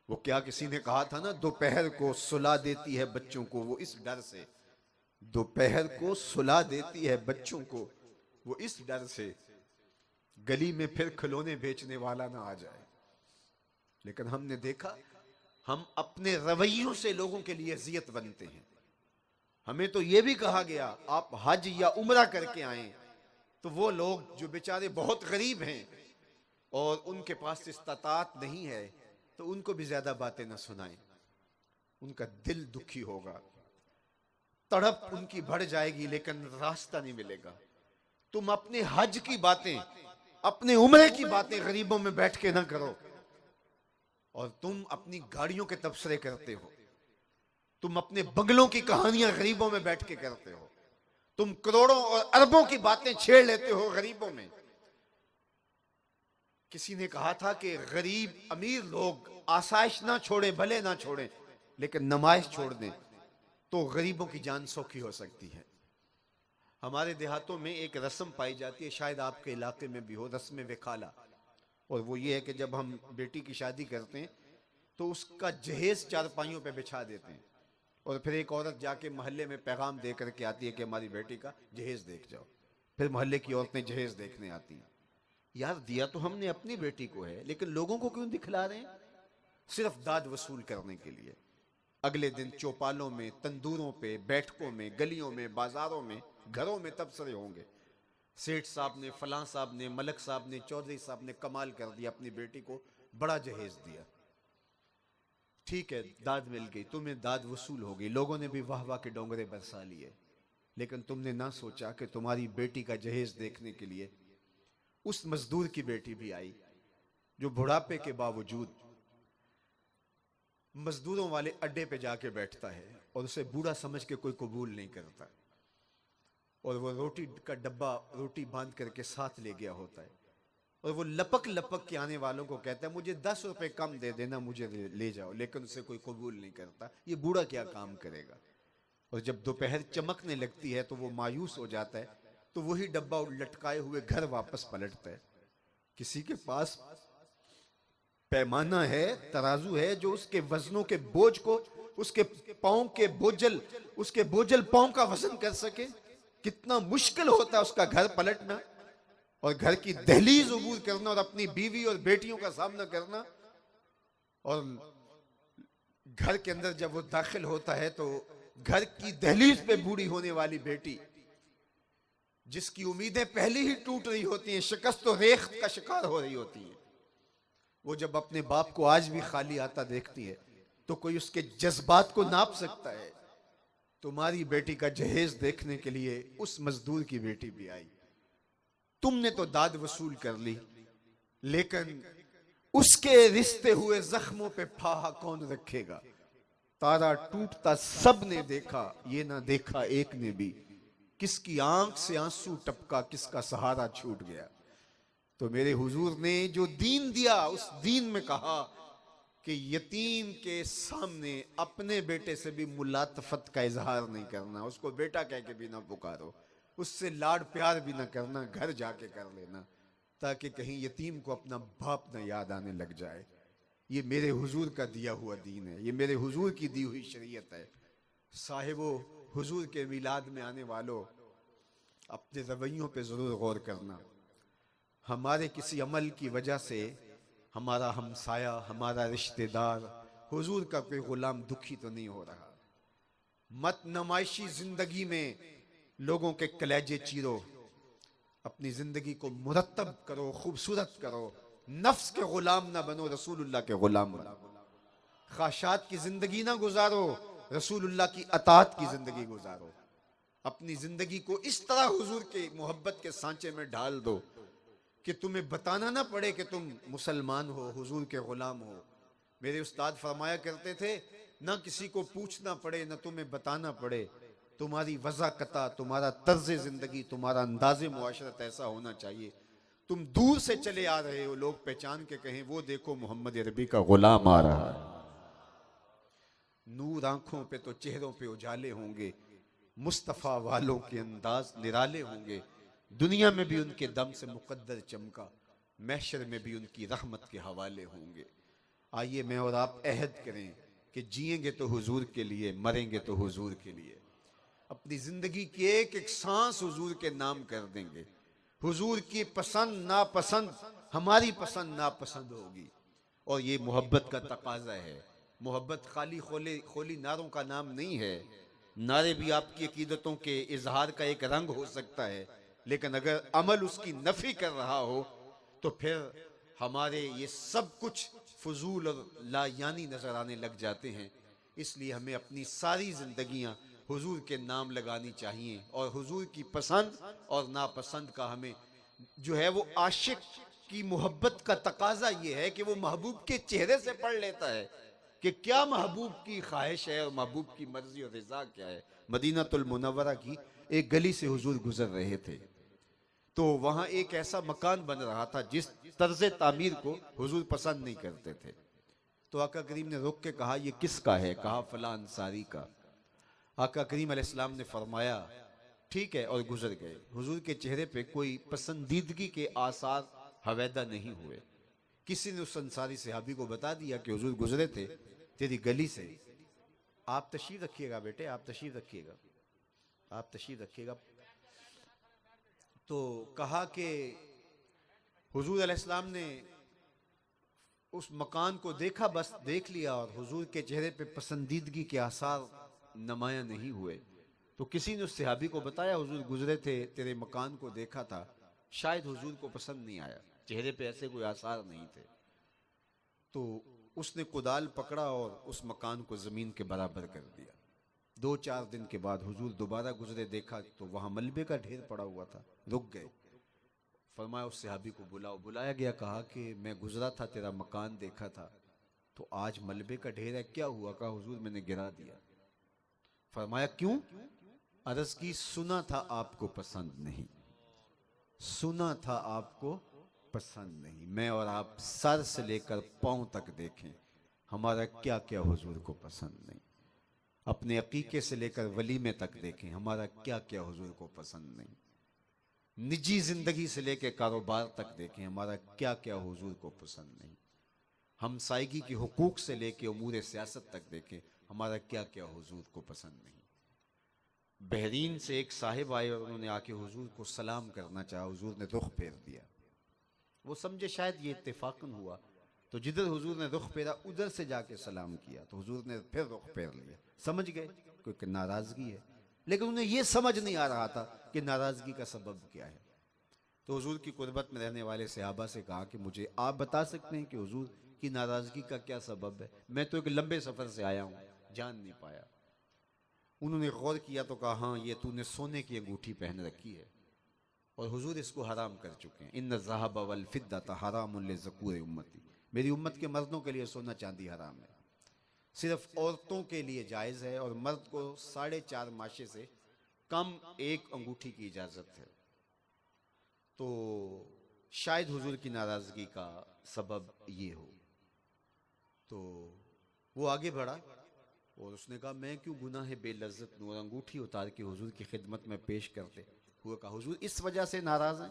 वो क्या किसी ने कहा था ना, दोपहर को सुला देती है बच्चों को वो इस डर से, दोपहर को सुला देती है बच्चों को वो इस डर से गली में फिर खिलौने बेचने वाला ना आ जाए। लेकिन हमने देखा हम अपने रवैयों से लोगों के लिए अजियत बनते हैं। हमें तो यह भी कहा गया आप हज या उम्रा करके आए, तो वो लोग जो बेचारे बहुत गरीब हैं और उनके पास इस्तात नहीं है, तो उनको भी ज्यादा बातें ना सुनाएं, उनका दिल दुखी होगा, तड़प उनकी बढ़ जाएगी, लेकिन रास्ता नहीं मिलेगा। तुम अपने हज की बातें, अपने उम्रे की बातें गरीबों में बैठ के ना करो, और तुम अपनी गाड़ियों के तबसरे करते हो, तुम अपने बंगलों की कहानियां गरीबों में बैठ के करते हो, तुम करोड़ों और अरबों की बातें छेड़ लेते हो गरीबों में। किसी ने कहा था कि गरीब अमीर लोग आसाइश ना छोड़े, भले ना छोड़े, लेकिन नमाइश छोड़ दें तो गरीबों की जान सौखी हो सकती है। हमारे देहातों में एक रस्म पाई जाती है, शायद आपके इलाके में भी हो, रस्म विखाला, और वो ये है कि जब हम बेटी की शादी करते हैं तो उसका जहेज चारपाइयों पे बिछा देते हैं, और फिर एक औरत जाके मोहल्ले में पैगाम दे करके आती है कि हमारी बेटी का जहेज देख जाओ। फिर मोहल्ले की औरतें जहेज देखने आती हैं। यार दिया तो हमने अपनी बेटी को है, लेकिन लोगों को क्यों दिखला रहे हैं? सिर्फ दाद वसूल करने के लिए। अगले दिन चौपालों में, तंदूरों पे, बैठकों में, गलियों में, बाजारों में, घरों में तबसरे होंगे, सेठ साहब ने, फलां साहब ने, मलक साहब ने, चौधरी साहब ने कमाल कर दिया, अपनी बेटी को बड़ा जहेज दिया। ठीक है, दाद मिल गई, तुम्हें दाद वसूल हो गई, लोगों ने भी वाह वाह के डोंगरे बरसा लिए, लेकिन तुमने ना सोचा कि तुम्हारी बेटी का जहेज देखने के लिए उस मजदूर की बेटी भी आई जो बुढ़ापे के बावजूद मजदूरों वाले अड्डे पे जाके बैठता है और उसे बूढ़ा समझ के कोई कबूल नहीं करता, और वो रोटी का डब्बा रोटी बांध करके साथ ले गया होता है, और वो लपक लपक के आने वालों को कहता है मुझे 10 रुपए कम दे देना, मुझे ले जाओ, लेकिन उसे कोई कबूल नहीं करता। ये बूढ़ा क्या काम करेगा? और जब दोपहर चमकने लगती है तो वो मायूस हो जाता है, तो वही डब्बा लटकाए हुए घर वापस पलटता है। किसी के पास पैमाना है, तराजू है, जो उसके वजनों के बोझ को, उसके पांव के बोझल, उसके बोझल पांव का वजन कर सके? कितना मुश्किल होता है उसका घर पलटना और घर की दहलीज अबूर करना और अपनी बीवी और बेटियों का सामना करना। और घर के अंदर जब वो दाखिल होता है तो घर की दहलीज पे बूढ़ी होने वाली बेटी, जिसकी उम्मीदें पहले ही टूट रही होती हैं, शिकस्त और रेख का शिकार हो रही होती है, वो जब अपने बाप को आज भी खाली आता देखती है तो कोई उसके जज्बात को नाप सकता है? तुम्हारी बेटी का जहेज देखने के लिए उस मजदूर की बेटी भी आई। तुमने तो दाद वसूल कर ली, लेकिन उसके रिश्ते हुए जख्मों पे फाहा कौन रखेगा। तारा टूटता सब ने देखा, ये ना देखा एक ने भी, किसकी आंख से आंसू टपका, किसका सहारा छूट गया। तो मेरे हुजूर ने जो दीन दिया, उस दीन में कहा कि यतीम के सामने अपने बेटे से भी मुलातफत का इजहार नहीं करना, उसको बेटा कह के भी ना पुकारो, उससे लाड प्यार भी ना करना, घर जाके कर लेना, ताकि कहीं यतीम को अपना बाप ना याद आने लग जाए। ये मेरे हुजूर का दिया हुआ दीन है, ये मेरे हुजूर की दी हुई शरीयत है। साहिबो, हुजूर के मिलाद में आने वालों, अपने रवैयों पे जरूर गौर करना। हमारे किसी अमल की वजह से हमारा हमसाया, हमारा रिश्तेदार, हुजूर का कोई गुलाम दुखी तो नहीं हो रहा। मत नमाइशी जिंदगी में लोगों के कलेजे चीरो, अपनी जिंदगी को मुरत्तब करो, खूबसूरत करो, नफ्स के गुलाम ना बनो, रसूलुल्लाह के गुलाम बनो। ख्वाहिशात की जिंदगी ना गुजारो, रसूलुल्लाह की अताअत की जिंदगी गुजारो। अपनी जिंदगी को इस तरह हुजूर के मोहब्बत के सांचे में ढाल दो कि तुम्हें बताना ना पड़े कि तुम मुसलमान हो, हुजूर के गुलाम हो। मेरे उस्ताद फरमाया करते थे, ना किसी को पूछना पड़े, ना तुम्हें बताना पड़े, तुम्हारी वज़ाकता, तुम्हारा तर्ज जिंदगी, तुम्हारा अंदाज़े मुआशरत ऐसा होना चाहिए, तुम दूर से चले आ रहे हो, लोग पहचान के कहें वो देखो मोहम्मद अरबी का गुलाम आ रहा है। नूर आंखों पे तो चेहरों पे उजाले होंगे, मुस्तफ़ा वालों के अंदाज निराले होंगे, दुनिया में भी उनके दम से मुकद्दर चमका, महशर में भी उनकी रहमत के हवाले होंगे। आइए मैं और आप अहद करें कि जिएंगे तो हुजूर के लिए, मरेंगे तो हुजूर के लिए। अपनी जिंदगी की एक एक सांस हुजूर के नाम कर देंगे। हुजूर की पसंद नापसंद हमारी पसंद नापसंद होगी, और ये मोहब्बत का तकाजा है। मोहब्बत खाली खोली खोली नारों का नाम नहीं है। नारे भी आपकी अकीदतों के इजहार का एक रंग हो सकता है, लेकिन अगर अमल उसकी नफी कर रहा हो तो फिर हमारे ये सब कुछ फजूल और लायानी नजर आने लग जाते हैं। इसलिए हमें अपनी सारी जिंदगियां हुजूर के नाम लगानी चाहिए, और हुजूर की पसंद और नापसंद का हमें जो है वो आशिक की मोहब्बत का तकाजा ये है कि वो महबूब के चेहरे से पढ़ लेता है कि क्या महबूब की ख्वाहिश है और महबूब की मर्जी और रिजा क्या है। मदीनातुल मुनव्वरा की एक गली से हुजूर गुजर रहे थे, तो वहां एक ऐसा मकान बन रहा था जिस तर्ज तामीर को हुजूर पसंद नहीं करते थे। तो आका करीम ने रुक के कहा, ये किसका है? कहा फला अंसारी का। आका करीम अलैहिस्सलाम ने फरमाया ठीक है, और गुजर गए। हुजूर के चेहरे पे कोई पसंदीदगी के आसार हवैदा नहीं हुए। किसी ने उस अंसारी सहाबी को बता दिया कि हुजूर गुजरे थे तेरी गली से, आप तशरीफ रखिएगा बेटे, आप तशरीफ रखिएगा, आप तशरीफ रखिएगा। तो कहा कि हुजूर अलैहिस्सलाम ने उस मकान को देखा, बस देख लिया, और हुजूर के चेहरे पे पसंदीदगी के आसार नुमाया नहीं हुए। तो किसी ने उस सहाबी को बताया, हुजूर गुजरे थे, तेरे मकान को देखा था, शायद हुजूर को पसंद नहीं आया, चेहरे पे ऐसे कोई आसार नहीं थे। तो उसने कुदाल पकड़ा और उस मकान को जमीन के बराबर कर दिया। 2-4 दिन के बाद हुजूर दोबारा गुजरे, देखा तो वहां मलबे का ढेर पड़ा हुआ था। रुक गए, फरमाया उस सहाबी को बुलाओ। बुलाया गया, कहा कि मैं गुजरा था, तेरा मकान देखा था, तो आज मलबे का ढेर है, क्या हुआ? कहा हुजूर मैंने गिरा दिया। फरमाया क्यों? अर्ज की, सुना था आपको पसंद नहीं, सुना था आपको पसंद नहीं। मैं और आप सर से लेकर पांव तक देखें, हमारा क्या क्या हुजूर को पसंद नहीं। अपने अकीके से लेकर वलीमे तक देखें, हमारा क्या क्या हुजूर को पसंद नहीं। निजी जिंदगी से लेकर कारोबार तक देखें, हमारा क्या क्या हुजूर को पसंद नहीं। हमसायगी की हुकूक से लेकर उमूर सियासत तक देखें, हमारा क्या क्या हुजूर को पसंद नहीं। बहरीन से एक साहिब आए और उन्होंने आके हुजूर को सलाम करना चाहा, हुजूर ने रुख फेर दिया। वो समझे शायद ये इत्तेफाकन हुआ, तो जिधर हुजूर ने रुख फेरा उधर से जाके सलाम किया, तो हुजूर ने फिर रुख फेर लिया। समझ गए क्योंकि नाराजगी है, लेकिन उन्हें यह समझ नहीं आ रहा था कि नाराजगी का सबब क्या है। तो हुजूर की कुर्बत में रहने वाले सहाबा से कहा कि मुझे आप बता सकते हैं कि हुजूर की नाराजगी का क्या सबब है? मैं तो एक लंबे सफर से आया हूं, जान नहीं पाया। उन्होंने गौर किया तो कहा, हाँ ये तूने सोने की अंगूठी पहन रखी है और हुजूर इसको हराम कर चुके हैं। इन्न ज़हब वल फिद्दत हरामुन लिज़कूर उम्मती, मेरी उम्मत के मर्दों के लिए सोना चांदी हराम है, सिर्फ औरतों के लिए जायज़ है, और मर्द को 4.5 माशे से कम 1 अंगूठी की इजाज़त है। तो शायद हुजूर की नाराज़गी का सबब ये हो। तो वो आगे बढ़ा और उसने कहा मैं क्यों गुनाह बेलज्जत नूर अंगूठी उतार के हुजूर की खिदमत में पेश करते। हुआ कहा हुजूर इस वजह से नाराज़ हैं।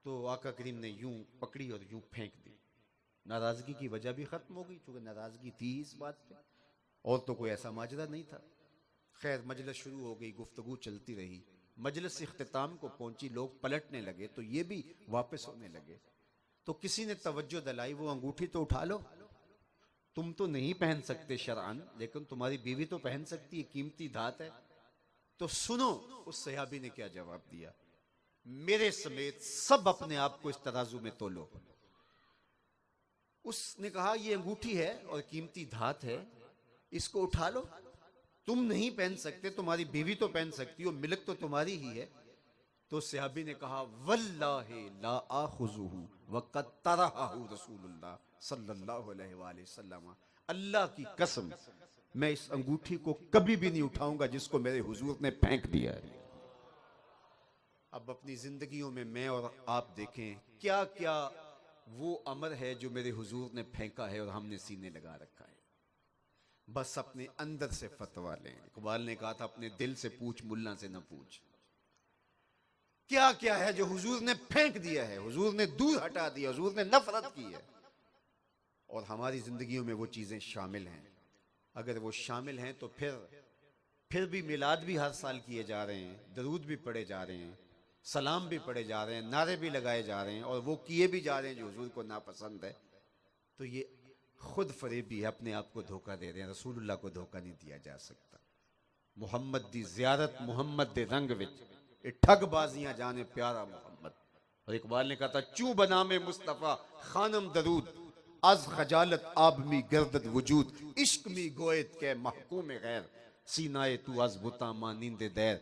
तो आका करीम ने यूं पकड़ी और यूं फेंक दी। नाराज़गी की वजह भी ख़त्म हो गई, चूँकि नाराज़गी थी इस बात पे, और तो कोई ऐसा माजरा नहीं था। खैर मजलिस शुरू हो गई, गुफ्तगू चलती रही, मजलिस इख्तिताम को पहुंची, लोग पलटने लगे तो ये भी वापस होने लगे। तो किसी ने तवज्जो दिलाई, वो अंगूठी तो उठा लो, तुम तो नहीं पहन सकते शरअन, लेकिन तुम्हारी बीवी तो पहन सकती है, कीमती धात है। तो सुनो उस सहाबी ने क्या जवाब दिया, मेरे समेत सब अपने आप को इस तराजू में तोलो। उसने कहा ये अंगूठी है और कीमती धात है, इसको उठा लो, तुम नहीं पहन सकते, तुम्हारी बीवी तो पहन सकती हो, मिल्क तो तुम्हारी ही है। तो सहाबी ने कहा वल्लाहि ला आखुजुहु वक़द तरहहु रसूलुल्लाह सल्लल्लाहु अलैहि वसल्लम, अल्लाह की कसम मैं इस अंगूठी को कभी भी नहीं उठाऊंगा जिसको मेरे हुजूर ने फेंक दिया है। अब अपनी जिंदगियों में मैं और आप देखें क्या क्या वो अमर है जो मेरे हुजूर ने फेंका है और हमने सीने लगा रखा है। बस अपने अंदर से फतवा लें। इकबाल ने कहा था अपने दिल से पूछ, मुल्ला से न पूछ। क्या क्या है जो हुजूर ने फेंक दिया है, हुजूर ने दूर हटा दिया, हुजूर ने नफरत की है, और हमारी जिंदगियों में वो चीजें शामिल हैं। अगर वो शामिल हैं तो फिर भी मिलाद भी हर साल किए जा रहे हैं, दरूद भी पढ़े जा रहे हैं, सलाम भी पढ़े जा रहे हैं, नारे भी लगाए जा रहे हैं, और वो किए भी जा रहे हैं जो हुजूर को नापसंद है। तो ये खुद फरेबी है, अपने आप को धोखा दे रहे हैं। रसूलुल्लाह को धोखा नहीं दिया जा सकता। मुहम्मद दी ज़ियारत मुहम्मद दे रंग विच ये ठगबाजियां जाने प्यारा मोहम्मद। और इकबाल ने कहा था चू बना में मुस्तफ़ा खानम दरूद अज खजालत आबमी गर्दत वजूद इश्क मी गोयत के महकूम गैर सीनाए तू अज बुता मानिंदे दैर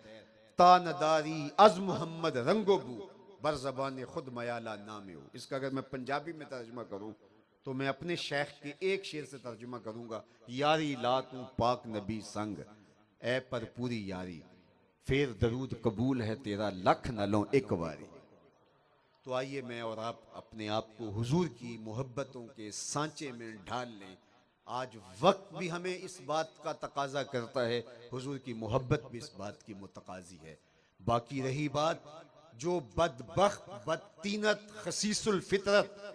तानदारी अज मोहम्मद रंगोबू बर ज़बान खुद मयाला नामे हो। इसका अगर मैं पंजाबी में तर्जुमा करूं तो मैं अपने शेख के एक शेर से तर्जुमा करूंगा, यारी ला तू पाक नबी संग ए पर पूरी यारी फिर दरूद कबूल है तेरा लख नलों एक बारी। तो आइए मैं और आप अपने आप को हुजूर की मोहब्बतों के सांचे में ढाल लें। आज वक्त भी हमें इस बात का तकाजा करता है, हुजूर की मोहब्बत भी इस बात की मुतकाजी है। बाकी रही बात जो बदबख्त बदतीनत खसीसुल फितरत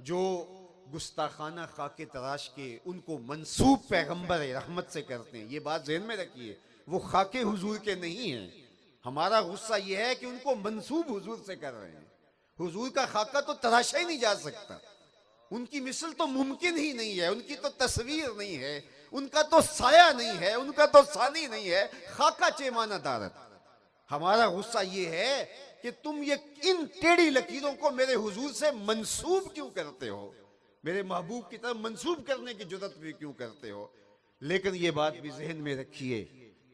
जो गुस्ताखाना खाके तराश के उनको मंसूब पैगंबर रहमत से करते हैं, ये बात ज़हन में रखिए, वो खाके हुजूर के नहीं हैं। हमारा गुस्सा ये है कि उनको मंसूब हुजूर से कर रहे हैं। हुजूर का खाका तो तराशा ही नहीं जा सकता, उनकी मिसल तो मुमकिन ही नहीं है, उनकी तो तस्वीर नहीं है, उनका तो साया नहीं है, उनका तो सानी नहीं है, खाका चेमाना दारत। हमारा गुस्सा ये है कि तुम ये इन टेढ़ी लकीरों को मेरे हुजूर से मंसूब क्यों करते हो, मेरे महबूब की तरफ मंसूब करने की जुर्रत भी क्यों करते हो। लेकिन ये बात भी जहन में रखिए,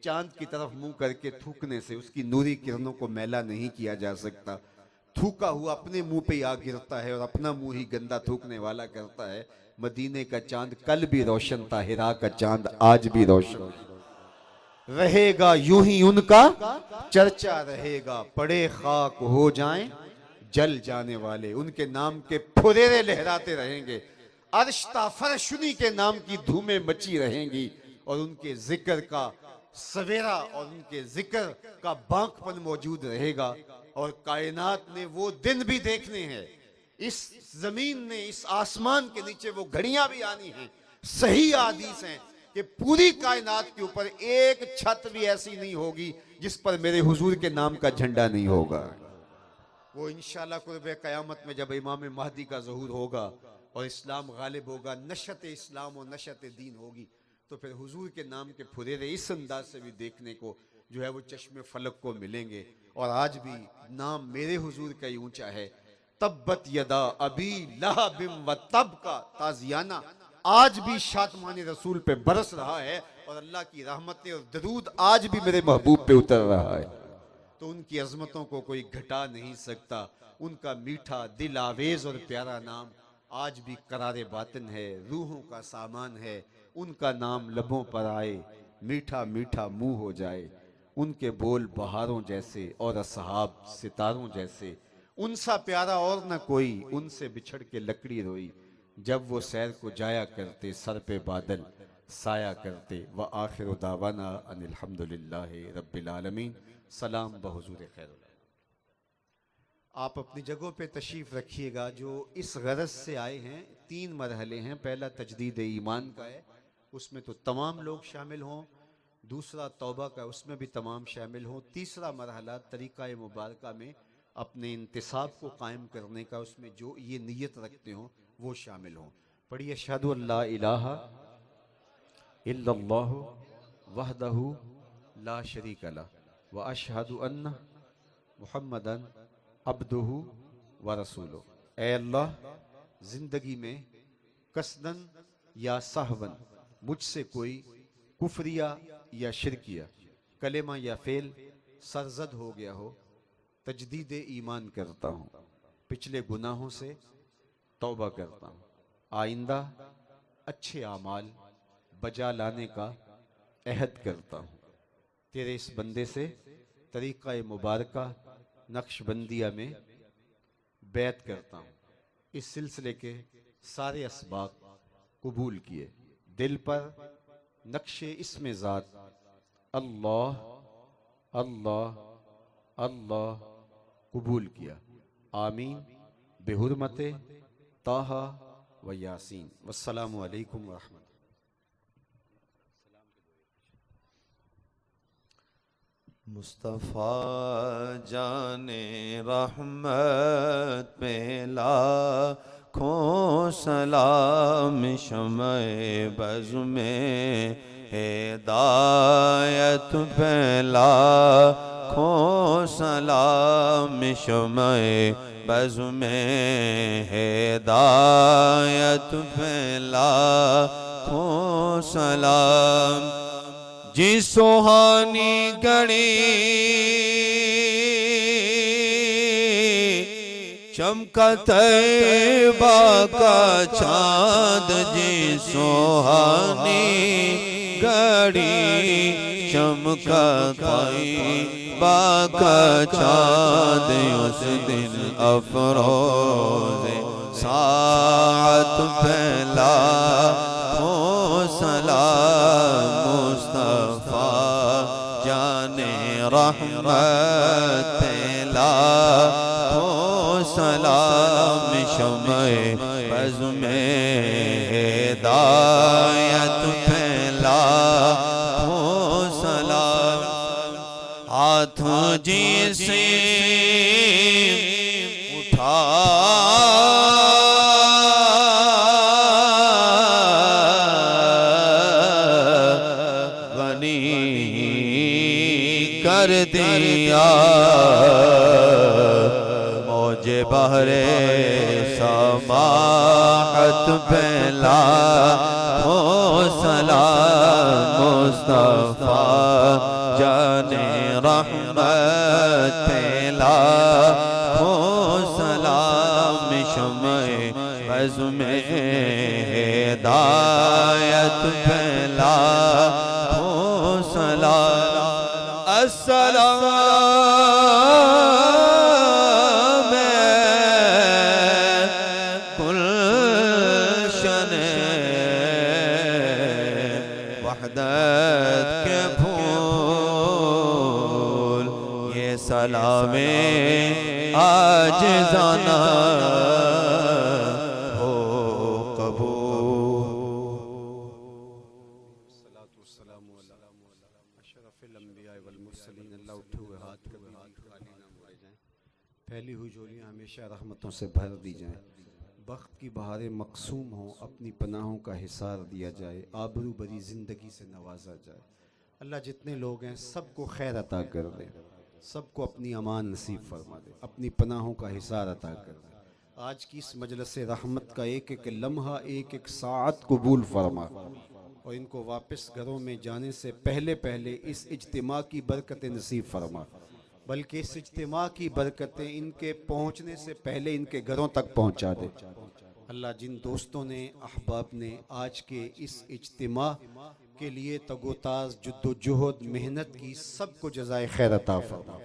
चांद की तरफ मुंह करके थूकने से उसकी नूरी किरणों को मैला नहीं किया जा सकता। थूका हुआ अपने मुंह पे आ गिरता है और अपना मुंह ही गंदा थूकने वाला करता है। मदीने का चांद कल भी रोशन था, हिरा का चांद आज भी रोशन रहेगा, यूं ही उनका चर्चा रहेगा। पड़े खाक हो जाएं जल जाने वाले, उनके नाम के फुरेरे लहराते रहेंगे। अर्शता फरशुनी के नाम की धूमें मची रहेंगी और उनके जिक्र का सवेरा और उनके जिक्र का बांकपन मौजूद रहेगा। और कायनात ने वो दिन भी देखने हैं, इस जमीन ने इस आसमान के नीचे वो घड़ियां भी आनी हैं। सही हदीस हैं कि पूरी कायनात के ऊपर एक छत भी ऐसी नहीं होगी जिस पर मेरे हुजूर के नाम का झंडा नहीं होगा। वो इंशाअल्लाह कुर्बे क़यामत में जब इमाम महदी का ज़हूर होगा और इस्लाम गालिब होगा, नशत इस्लाम और नशत दीन होगी, तो फिर हुजूर के नाम के फुरेरे इस अंदाज से भी देखने को जो है वो चश्मे फलक को मिलेंगे। और आज भी नाम मेरे हुजूर का ही ऊंचा है। तब्बत यदा अबी लहबिम व तब का ताजियाना आज भी शातमान रसूल पे बरस रहा है और अल्लाह की रहमतें और दरूद आज भी मेरे महबूब पे उतर रहा है। तो उनकी अजमतों को कोई घटा नहीं सकता। उनका मीठा दिल आवेज और प्यारा नाम आज भी करारे बातिन है, रूहों का सामान है। उनका नाम लबों पर आए, मीठा मीठा मुंह हो जाए। उनके बोल बहारों जैसे और असहाब सितारों जैसे। उनसा प्यारा और न कोई, उनसे बिछड़ के लकड़ी रोई। जब वो सैर को जाया करते सर पे बादल साया करते। व आखिर दावाना अनिल हम्दुलिल्लाहि रब्बिल आलमीन। सलाम बहुजूर खैर। आप अपनी जगहों पे तशरीफ़ रखिएगा। जो इस गरज से आए हैं, 3 मरहले हैं। पहला तजदीद ईमान का है, उसमें तो तमाम लोग शामिल हों। दूसरा तौबा का, उसमें भी तमाम शामिल हों। तीसरा मरहला तरीक़ा मुबारका में अपने इंतिसाब को कायम करने का, उसमें जो ये नीयत रखते हों वो शामिल हों। पढ़िए अशहदु अल्ला इलाहा इल्लल्लाहु वहदहु ला शरीका लह व अशहदु अन्ना मुहम्मदन अब्दुहु व रसूलुहु। ऐ अल्लाह, जिंदगी में कसदन या सहवन मुझसे कोई कुफरिया या शिरकिया, कलेमा या फेल सरजद हो गया हो, तजदीद ईमान करता हूँ। पिछले गुनाहों से तौबा करता हूँ। आइंदा अच्छे आमाल बजा लाने का अहद करता हूँ। तेरे इस बंदे से तरीक़ा मुबारका नक्शबंदिया में बैत करता हूँ। इस सिलसिले के सारे असबाब कबूल किए। दिल पर नक्शे इसमें ज़ात अल्लाह अल्लाह अल्लाह कबूल किया। आमीन बेहुरमते ताहा व यासीन। वस्सलामु अलैकुम व रहमतुल्लाह। मुस्तफ़ा जाने रहमत पे लाखों सलाम, शम्ए बज़ में हिदायत पे लाखों सलाम, शम्ए बज़ में हिदायत पे लाखों सलाम। जी सुहानी घड़ी चमका तैबा का चाँद, जी सुहानी घड़ी चमका तैबा का चाँद। उस दिन अफरोज़े सात फैला हो सलाम। मुस्तफ़ा जाने रहमत फैला हो सलाम, शम्ए बज़ में हिदायत फैला हो सलाम। हाथ जिसे उठा कर दिया, मौजे बहरे समाहत फैला हो सलाम। मुस्तफ़ा जाने रहमत फैला हो सलाम, शम्ए बज़ में हिदायत फैला हो सलाम। अस्सलाम गुलशन वहदत के फूल, ये सलामे आज जाना हो कबूल। फैली हुई झोलियाँ हमेशा रहमतों से भर दी जाएं। बख्त की बहारें मकसूम हों, अपनी पनाहों का हिसार दिया जाए, आबरू भरी ज़िंदगी से नवाजा जाए। अल्लाह जितने लोग हैं सबको खैर अता कर दे, सबको अपनी अमान नसीब फरमा दे, अपनी पनाहों का हिसार अता कर दे। आज की इस मजलिस रहमत का एक एक लम्हा, एक एक साअत कबूल फरमा और इनको वापस घरों में जाने से पहले पहले इस इज्तिमा की बरकत नसीब फरमा। बल्कि इस इज्तिमा की बरकतें इनके पहुंचने से पहले इनके घरों तक पहुंचा दे। अल्लाह जिन दोस्तों ने, अहबाब ने आज के इस इज्तिमा के लिए तगोताज जुद्दोजहद मेहनत की, सबको जज़ाए खैर अता फरमा।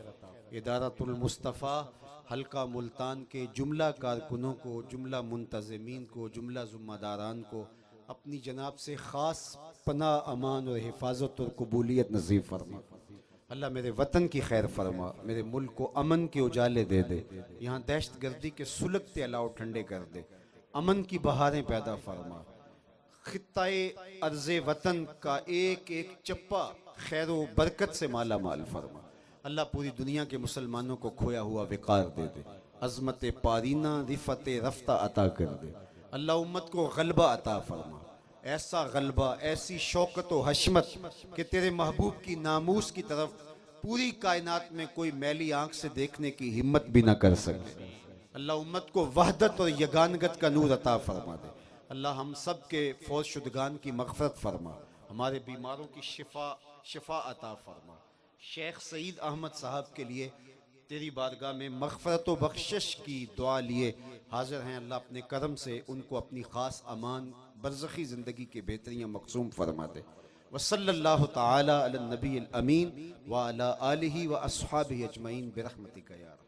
इदारतुल मुस्तफ़ा हल्का मुल्तान के जुमला कारकुनों को, जुमला मुंतज़मीन को, जुमला ज़िम्मेदारान को अपनी जनाब से ख़ास पनाह, अमान और हिफाजत और कबूलियत नसीब फरमा। अल्लाह मेरे वतन की खैर फरमा, मेरे मुल्क को अमन के उजाले दे दे, यहाँ दहशत गर्दी के सुलगते अलाव ठंडे कर दे, अमन की बहारें पैदा फरमा। खित्ताए अर्ज़े वतन का एक एक चप्पा खैर व बरकत से माला माल फरमा। अल्लाह पूरी दुनिया के मुसलमानों को खोया हुआ विकार दे दे, अज़मत पारीना रिफ़त रफ्ता अता कर दे। अल्लाह उम्मत को गलबा अता फरमा, ऐसा गलबा, ऐसी शौकत व हशमत कि तेरे महबूब की नामूस की तरफ पूरी कायनात में कोई मैली आंख से देखने की हिम्मत भी ना कर सके। अल्लाह उम्मत को वहदत और यगानगत का नूर अता फरमा दे। अल्लाह हम सब के फौज शुदगान की मग़फ़रत फरमा, हमारे बीमारों की शिफा अता फरमा। शेख सईद अहमद साहब के लिए तेरी बारगाह में मग़फ़रत व बख्शिश की दुआ लिए हाजिर हैं। अल्लाह अपने करम से उनको अपनी ख़ास अमान बरज़खी ज़िंदगी के बेहतरीन मक़सूम फरमा दे। व सल्लल्लाहु तआला अला नबी अल अमीन व अला आलिहि व अस्हाबिहि अजमईन बिरहमतिका या रब।